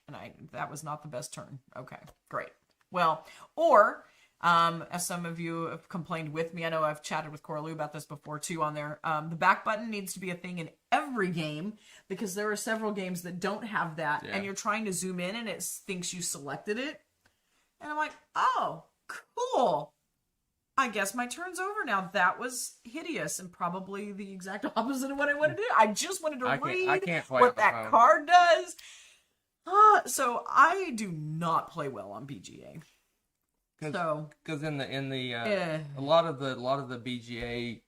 Speaker 1: and that was not the best turn. Okay, great. Well, or as some of you have complained with me, I know I've chatted with Coralie about this before too on there. The back button needs to be a thing in every game because there are several games that don't have that, and you're trying to zoom in and it thinks you selected it. And I'm like, oh, cool. I guess my turn's over now. That was hideous and probably the exact opposite of what I wanted to do. I just wanted to read what that card does. So I do not play well on BGA.
Speaker 2: Because in the a lot of the BGA,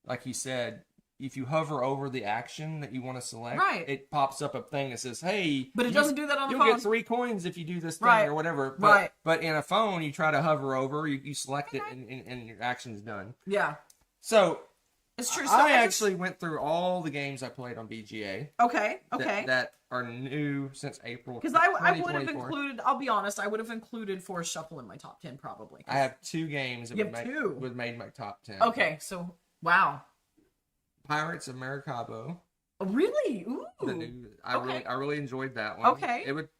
Speaker 2: like you said, if you hover over the action that you want to select, it pops up a thing that says, "Hey,"
Speaker 1: but it doesn't do that on the phone.
Speaker 2: You'll get 3 coins if you do this thing or whatever. But in a phone, you try to hover over, you select it, and your action's done.
Speaker 1: Yeah.
Speaker 2: So
Speaker 1: it's true.
Speaker 2: I actually went through all the games I played on BGA.
Speaker 1: Okay.
Speaker 2: That are new since April.
Speaker 1: Because I would have included. I'll be honest. I would have included Forest Shuffle in my top 10 probably.
Speaker 2: I have 2 games that would made my top 10.
Speaker 1: Okay. So wow.
Speaker 2: Pirates of Maracaibo.
Speaker 1: Oh, really? Ooh.
Speaker 2: I really enjoyed that one.
Speaker 1: Okay.
Speaker 2: It would,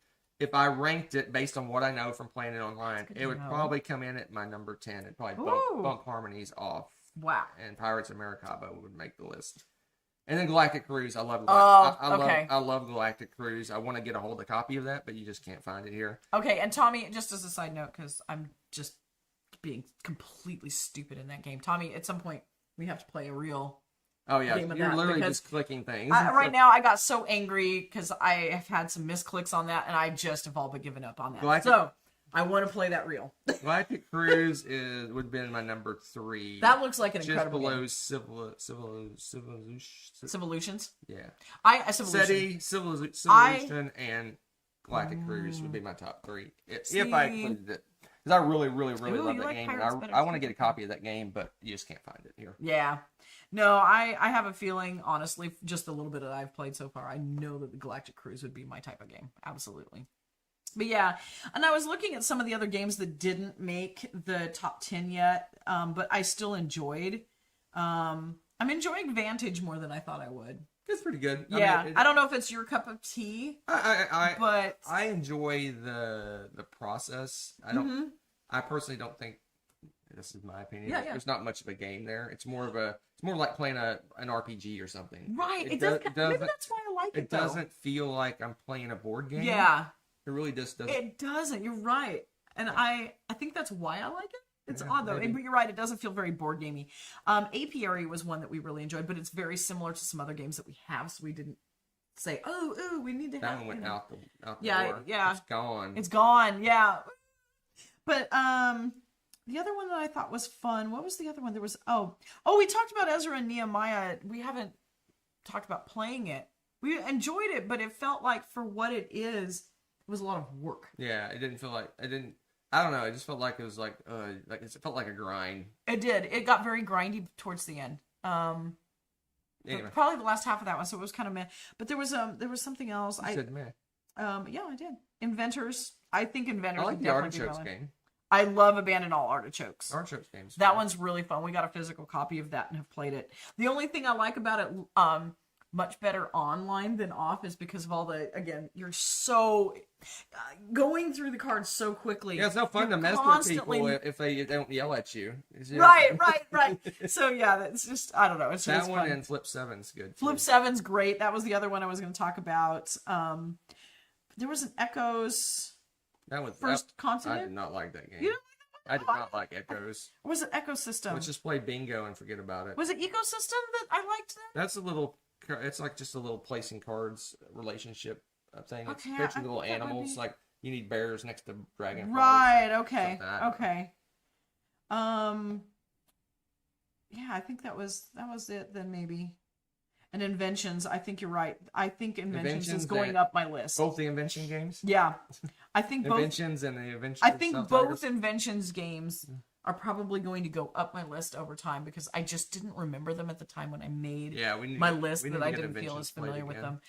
Speaker 2: if I ranked it based on what I know from playing it online, it would probably come in at my number 10. It'd probably bump Harmonies off.
Speaker 1: Wow.
Speaker 2: And Pirates of Maracaibo would make the list. And then Galactic Cruise. I love Galactic Cruise. I want to get a hold of a copy of that, but you just can't find it here.
Speaker 1: Okay, and Tommy, just as a side note, because I'm just being completely stupid in that game. Tommy, at some point, we have to play a real game of
Speaker 2: you're
Speaker 1: that
Speaker 2: literally just clicking things.
Speaker 1: Right now, I got so angry because I have had some misclicks on that, and I just have all but given up on that. So I want to play that real.
Speaker 2: Galactic Cruise would have been my number 3.
Speaker 1: That looks like an incredible game.
Speaker 2: Just below
Speaker 1: Civolutions?
Speaker 2: Yeah. Civilization and Galactic Cruise would be my top 3. If I included it. Because I really, really, really love that game. And I want to get a copy of that game, but you just can't find it here.
Speaker 1: Yeah. No, I have a feeling, honestly, just the little bit that I've played so far, I know that the Galactic Cruise would be my type of game. Absolutely. But yeah, and I was looking at some of the other games that didn't make the top 10 yet, but I still enjoyed. I'm enjoying Vantage more than I thought I would.
Speaker 2: It's pretty good.
Speaker 1: Yeah, I don't know if it's your cup of tea, but
Speaker 2: I enjoy the process. I personally don't think, this is my opinion, there's not much of a game there. It's more like playing an RPG or something.
Speaker 1: Right. Maybe that's why I like it.
Speaker 2: It doesn't feel like I'm playing a board game.
Speaker 1: Yeah.
Speaker 2: It really just doesn't.
Speaker 1: It doesn't. You're right. And I think that's why I like it. It's odd though. But you're right. It doesn't feel very board gamey. Apiary was one that we really enjoyed, but it's very similar to some other games that we have, so we didn't say, oh, we need to have.
Speaker 2: That one went out the door.
Speaker 1: Yeah.
Speaker 2: It's gone.
Speaker 1: It's gone. Yeah. But the other one that I thought was fun. What was the other one? There was we talked about Ezra and Nehemiah. We haven't talked about playing it. We enjoyed it, but it felt like for what it is, it was a lot of work.
Speaker 2: Yeah, it didn't feel like I don't know. It just felt like it was like it felt like a grind.
Speaker 1: It did. It got very grindy towards the end. Anyway. Probably the last half of that one, so it was kind of meh. But there was something else.
Speaker 2: You said meh.
Speaker 1: Yeah, I did. Inventors. I think Inventors.
Speaker 2: I like the Artichokes game.
Speaker 1: I love Abandon All Artichokes.
Speaker 2: Artichokes games.
Speaker 1: That one's really fun. We got a physical copy of that and have played it. The only thing I like about it, much better online than off, is because of all the, again, you're so going through the cards so quickly.
Speaker 2: Yeah, it's no fun to mess with people if they don't yell at you.
Speaker 1: Right. So yeah, that's just, I don't know. It's
Speaker 2: that
Speaker 1: just
Speaker 2: one
Speaker 1: fun.
Speaker 2: And Flip 7's good.
Speaker 1: Flip 7's great. That was the other one I was going to talk about. There was an Echoes.
Speaker 2: That was
Speaker 1: First Continent.
Speaker 2: I did not like that game.
Speaker 1: You don't like
Speaker 2: I did not like Echoes.
Speaker 1: Or was it Ecosystem?
Speaker 2: Let's just play bingo and forget about it.
Speaker 1: Was it Ecosystem that I liked then?
Speaker 2: That's a little. It's like just a little placing cards relationship thing. It's
Speaker 1: Okay,
Speaker 2: picture
Speaker 1: I
Speaker 2: little
Speaker 1: think that would
Speaker 2: animals.
Speaker 1: be-
Speaker 2: Like you need bears next to dragonflies.
Speaker 1: Right. Okay.
Speaker 2: Something like that.
Speaker 1: Okay. Yeah, I think that was it then maybe. And Inventions, I think you're right. I think Inventions is
Speaker 2: Inventions
Speaker 1: going
Speaker 2: and-
Speaker 1: up my list.
Speaker 2: Both the invention games.
Speaker 1: Yeah. I think both
Speaker 2: Inventions and the invention.
Speaker 1: I think
Speaker 2: South
Speaker 1: both
Speaker 2: Tigers.
Speaker 1: Inventions games are probably going to go up my list over time because I just didn't remember them at the time when I made
Speaker 2: Yeah, we need
Speaker 1: my list
Speaker 2: we
Speaker 1: that
Speaker 2: need to
Speaker 1: I
Speaker 2: get
Speaker 1: didn't feel
Speaker 2: Inventions
Speaker 1: as
Speaker 2: played
Speaker 1: familiar with
Speaker 2: again.
Speaker 1: them.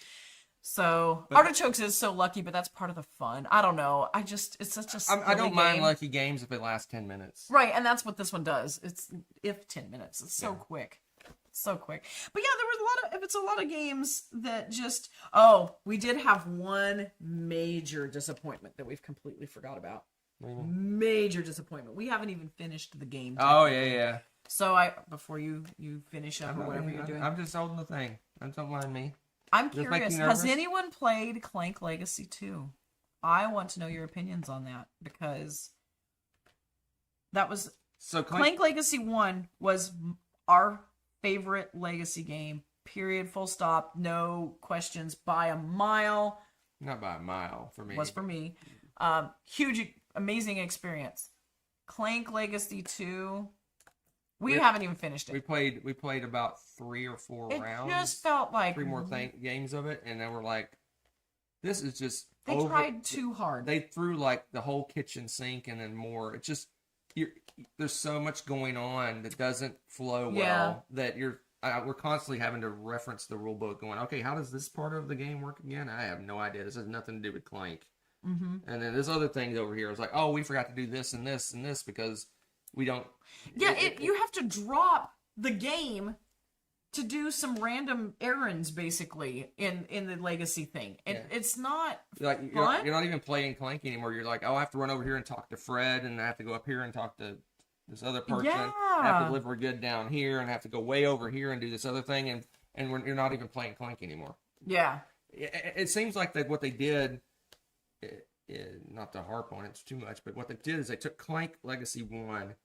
Speaker 1: So
Speaker 2: But-
Speaker 1: Artichokes is so lucky, but that's part of the fun. I don't know. It's such a
Speaker 2: I don't
Speaker 1: silly
Speaker 2: mind
Speaker 1: game.
Speaker 2: lucky games if it lasts 10 minutes.
Speaker 1: Right, and that's what this one does. It's if 10 minutes. It's so
Speaker 2: Yeah.
Speaker 1: quick. So quick. But yeah, there was a lot of games that just we did have one major disappointment that we've completely forgot about.
Speaker 2: What do you mean?
Speaker 1: Major disappointment. We haven't even finished the game.
Speaker 2: Oh yeah.
Speaker 1: So before you finish up or whatever you're doing.
Speaker 2: I'm just holding the thing. Don't mind me.
Speaker 1: I'm
Speaker 2: Does it make
Speaker 1: curious,
Speaker 2: you
Speaker 1: has
Speaker 2: nervous?
Speaker 1: anyone played Clank Legacy 2? I want to know your opinions on that because that was
Speaker 2: So
Speaker 1: Clank Legacy 1 was our favorite Legacy game. Period. Full stop. No questions. By a mile.
Speaker 2: not by a mile for me.
Speaker 1: Was for me. Huge, amazing experience. Clank Legacy 2. We haven't even finished it.
Speaker 2: We played about 3 or 4
Speaker 1: It
Speaker 2: rounds.
Speaker 1: just felt like
Speaker 2: 3 more games of it, and then we're like, this is just
Speaker 1: they
Speaker 2: over.
Speaker 1: tried too hard.
Speaker 2: They threw like the whole kitchen sink and then more. It's just there's so much going on that doesn't flow well
Speaker 1: Yeah.
Speaker 2: that we're constantly having to reference the rule book, going, okay, how does this part of the game work again? I have no idea. This has nothing to do with Clank.
Speaker 1: Mm-hmm.
Speaker 2: And then there's other things over here. It's like, oh, we forgot to do this and this and this because we don't.
Speaker 1: Yeah, you have to drop the game to do some random errands, basically, in the Legacy thing. And
Speaker 2: Yeah.
Speaker 1: it's not
Speaker 2: Like
Speaker 1: fun.
Speaker 2: you're not even playing Clank anymore. You're like, oh, I have to run over here and talk to Fred, and I have to go up here and talk to this other person. I have
Speaker 1: Yeah.
Speaker 2: to deliver good down here, and I have to go way over here and do this other thing, and you're not even playing Clank anymore.
Speaker 1: Yeah.
Speaker 2: It seems like that what they did, not to harp on it too much, but what they did is they took Clank Legacy 1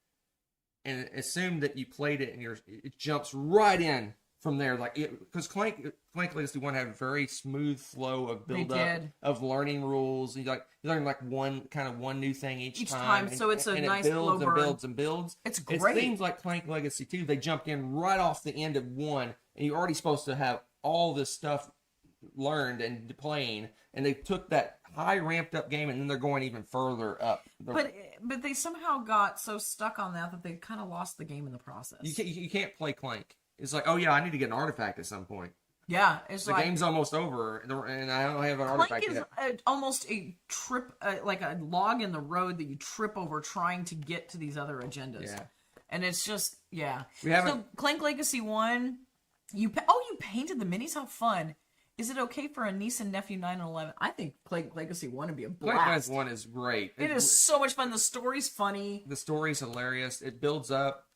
Speaker 2: and assumed that you played it and it jumps right in from there. Like, because Clank Legacy 1 had a very smooth flow of build up
Speaker 1: did.
Speaker 2: of learning rules. You learn like one new thing each
Speaker 1: time,
Speaker 2: and,
Speaker 1: so it's a
Speaker 2: and
Speaker 1: nice
Speaker 2: it builds
Speaker 1: slow
Speaker 2: and
Speaker 1: burn.
Speaker 2: builds and builds.
Speaker 1: It's
Speaker 2: It
Speaker 1: great.
Speaker 2: seems like Clank Legacy 2, they jumped in right off the end of 1, and you're already supposed to have all this stuff learned and playing, and they took that high ramped up game and then they're going even further up.
Speaker 1: But they somehow got so stuck on that they kind of lost the game in the process.
Speaker 2: You can't play Clank. It's like, oh yeah, I need to get an artifact at some point.
Speaker 1: Yeah, it's
Speaker 2: The
Speaker 1: like
Speaker 2: game's almost over, and I don't have an
Speaker 1: Clank
Speaker 2: artifact
Speaker 1: is
Speaker 2: yet.
Speaker 1: almost a trip, like a log in the road that you trip over trying to get to these other agendas.
Speaker 2: Yeah.
Speaker 1: And it's just, yeah.
Speaker 2: We haven't-
Speaker 1: So Clank Legacy 1, you painted the minis? How fun. Is it okay for a niece and nephew 9 and 11? I think Clank Legacy 1 would be a
Speaker 2: Clank
Speaker 1: blast.
Speaker 2: Legacy 1 is great.
Speaker 1: It is so much fun. The story's funny.
Speaker 2: The story's hilarious. It builds up.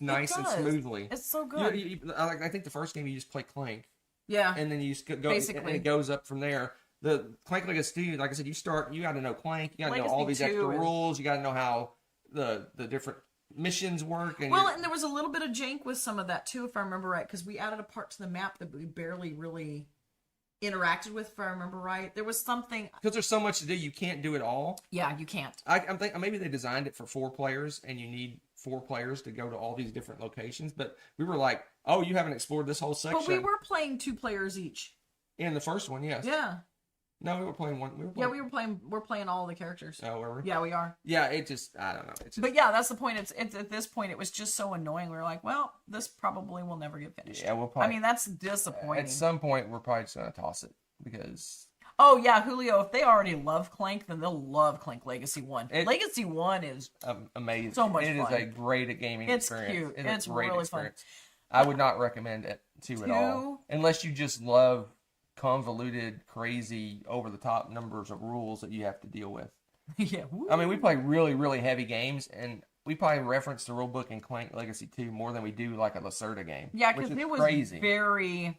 Speaker 2: Nice and
Speaker 1: does.
Speaker 2: smoothly.
Speaker 1: It's so good.
Speaker 2: I think the first game you just play Clank,
Speaker 1: Yeah.
Speaker 2: and then you just go,
Speaker 1: Basically.
Speaker 2: and it goes up from there. The Clank Legacy 2, like I said, you got to know Clank. You got to know all these
Speaker 1: Legacy 2
Speaker 2: extra
Speaker 1: is-
Speaker 2: rules. You got to know how the different missions work. And
Speaker 1: Well, and there was a little bit of jank with some of that too, if I remember right, because we added a part to the map that we barely really interacted with, if I remember right. There was something.
Speaker 2: because there's so much to do, you can't do it all.
Speaker 1: Yeah, you can't.
Speaker 2: I'm thinking maybe they designed it for 4 players, and you need 4 players to go to all these different locations. But we were like, oh, you haven't explored this whole section.
Speaker 1: But we were playing 2 players each.
Speaker 2: in the first one, yes.
Speaker 1: Yeah.
Speaker 2: No, we were playing one.
Speaker 1: Yeah, we're playing all the characters.
Speaker 2: Oh, were we?
Speaker 1: Yeah, we are.
Speaker 2: Yeah, it just, I don't know. It's just,
Speaker 1: But yeah, that's the point. It's at this point, it was just so annoying. We were like, well, this probably will never get finished.
Speaker 2: yeah, we'll probably.
Speaker 1: I mean, that's disappointing.
Speaker 2: at some point, we're probably just gonna toss it because
Speaker 1: Oh yeah, Julio, if they already love Clank, then they'll love Clank Legacy 1. Legacy 1 is
Speaker 2: amazing.
Speaker 1: So much
Speaker 2: It is
Speaker 1: fun.
Speaker 2: a great gaming
Speaker 1: It's
Speaker 2: experience.
Speaker 1: cute.
Speaker 2: It's
Speaker 1: It's
Speaker 2: a great
Speaker 1: really fun.
Speaker 2: experience. I would not recommend it at all, unless you just love convoluted, crazy, over the top numbers of rules that you have to deal with.
Speaker 1: yeah.
Speaker 2: I mean, we play really, really heavy games, and we probably reference the rulebook in Clank Legacy 2 more than we do like a Lacerda game.
Speaker 1: Yeah,
Speaker 2: which
Speaker 1: because
Speaker 2: is
Speaker 1: it was
Speaker 2: crazy.
Speaker 1: very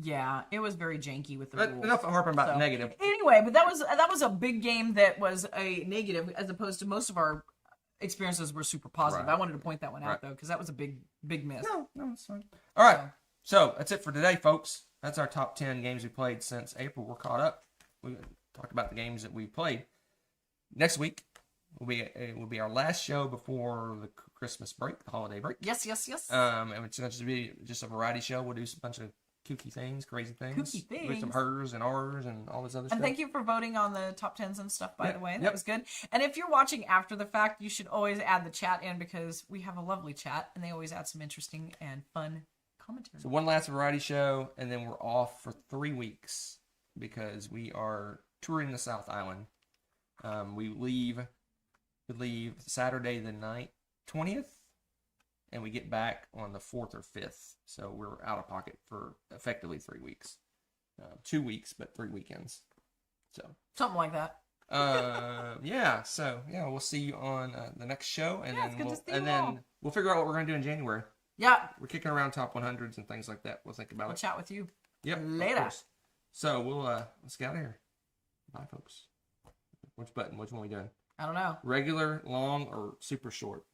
Speaker 1: Yeah, it was very janky with the
Speaker 2: But
Speaker 1: rules.
Speaker 2: enough harping about
Speaker 1: So,
Speaker 2: negative.
Speaker 1: Anyway, but that was a big game that was a negative as opposed to most of our experiences were super positive.
Speaker 2: Right.
Speaker 1: I wanted to point that one out
Speaker 2: Right.
Speaker 1: though because that was a big miss.
Speaker 2: No, it's fine. All right. So that's it for today, folks. That's our top 10 games we played since April. We're caught up. We talked about the games that we played. Next week will be our last show before the Christmas break, the holiday break.
Speaker 1: Yes.
Speaker 2: And it's going to be just a variety show. We'll do a bunch of kooky things, crazy things.
Speaker 1: Kooky
Speaker 2: With
Speaker 1: things.
Speaker 2: some hers and ours and all this other
Speaker 1: And
Speaker 2: stuff.
Speaker 1: thank you for voting on the top 10s and stuff, by
Speaker 2: Yep,
Speaker 1: the way. That
Speaker 2: yep.
Speaker 1: was good. And if you're watching after the fact, you should always add the chat in because we have a lovely chat and they always add some interesting and fun commentary.
Speaker 2: So one last variety show, and then we're off for 3 weeks because we are touring the South Island. We leave Saturday the 20th, and we get back on the 4th or 5th. So we're out of pocket for effectively 3 weeks. 2 weeks, but 3 weekends. So
Speaker 1: Something like that.
Speaker 2: yeah. So yeah, we'll see you on the next show, and
Speaker 1: Yeah, it's
Speaker 2: then
Speaker 1: good to see you all.
Speaker 2: we'll figure out what we're gonna do in January.
Speaker 1: Yeah.
Speaker 2: We're kicking around top 100s and things like that. We'll think about
Speaker 1: We'll
Speaker 2: it.
Speaker 1: chat with you.
Speaker 2: Yep. of
Speaker 1: later.
Speaker 2: course. So we'll let's get out of here. Bye, folks. Which button? Which one are we doing?
Speaker 1: I don't know.
Speaker 2: Regular, long, or super short?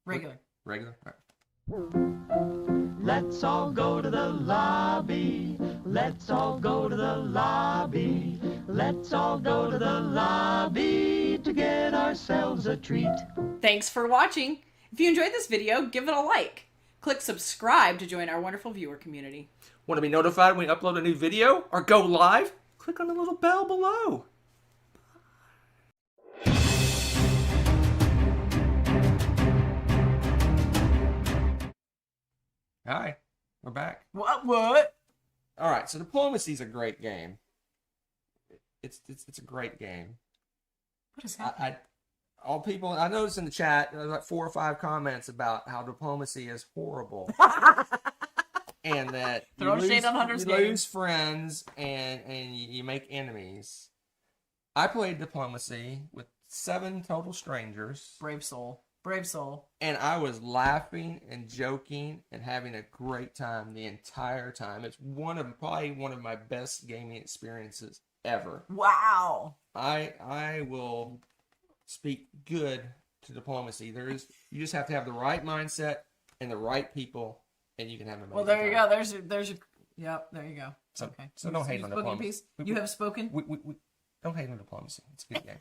Speaker 1: Regular.
Speaker 2: Regular. All right.
Speaker 5: Let's all go to the lobby. Let's all go to the lobby. Let's all go to the lobby to get ourselves a treat.
Speaker 3: Thanks for watching. If you enjoyed this video, give it a like. Click subscribe to join our wonderful viewer community.
Speaker 2: Want to be notified when we upload a new video or go live? Click on the little bell below. Hi, we're back.
Speaker 1: What?
Speaker 2: All right, so Diplomacy's a great game. It's a great game.
Speaker 1: What is happening?
Speaker 2: All people, I noticed in the chat, there was like 4 or 5 comments about how Diplomacy is horrible. And that
Speaker 1: Throw shade on Hunter's
Speaker 2: you
Speaker 1: game.
Speaker 2: lose friends and you make enemies. I played Diplomacy with 7 total strangers.
Speaker 1: Brave soul. Brave soul.
Speaker 2: And I was laughing and joking and having a great time the entire time. It's probably one of my best gaming experiences ever.
Speaker 1: Wow.
Speaker 2: I will speak good to Diplomacy. You just have to have the right mindset and the right people, and you can have an amazing
Speaker 1: Well, there you
Speaker 2: time.
Speaker 1: go. There's your. Yep. There you go.
Speaker 2: So-
Speaker 1: okay.
Speaker 2: so don't hate
Speaker 1: You've
Speaker 2: on
Speaker 1: spoken your
Speaker 2: Diplomacy.
Speaker 1: piece? You have spoken.
Speaker 2: We don't hate on Diplomacy. It's a good game.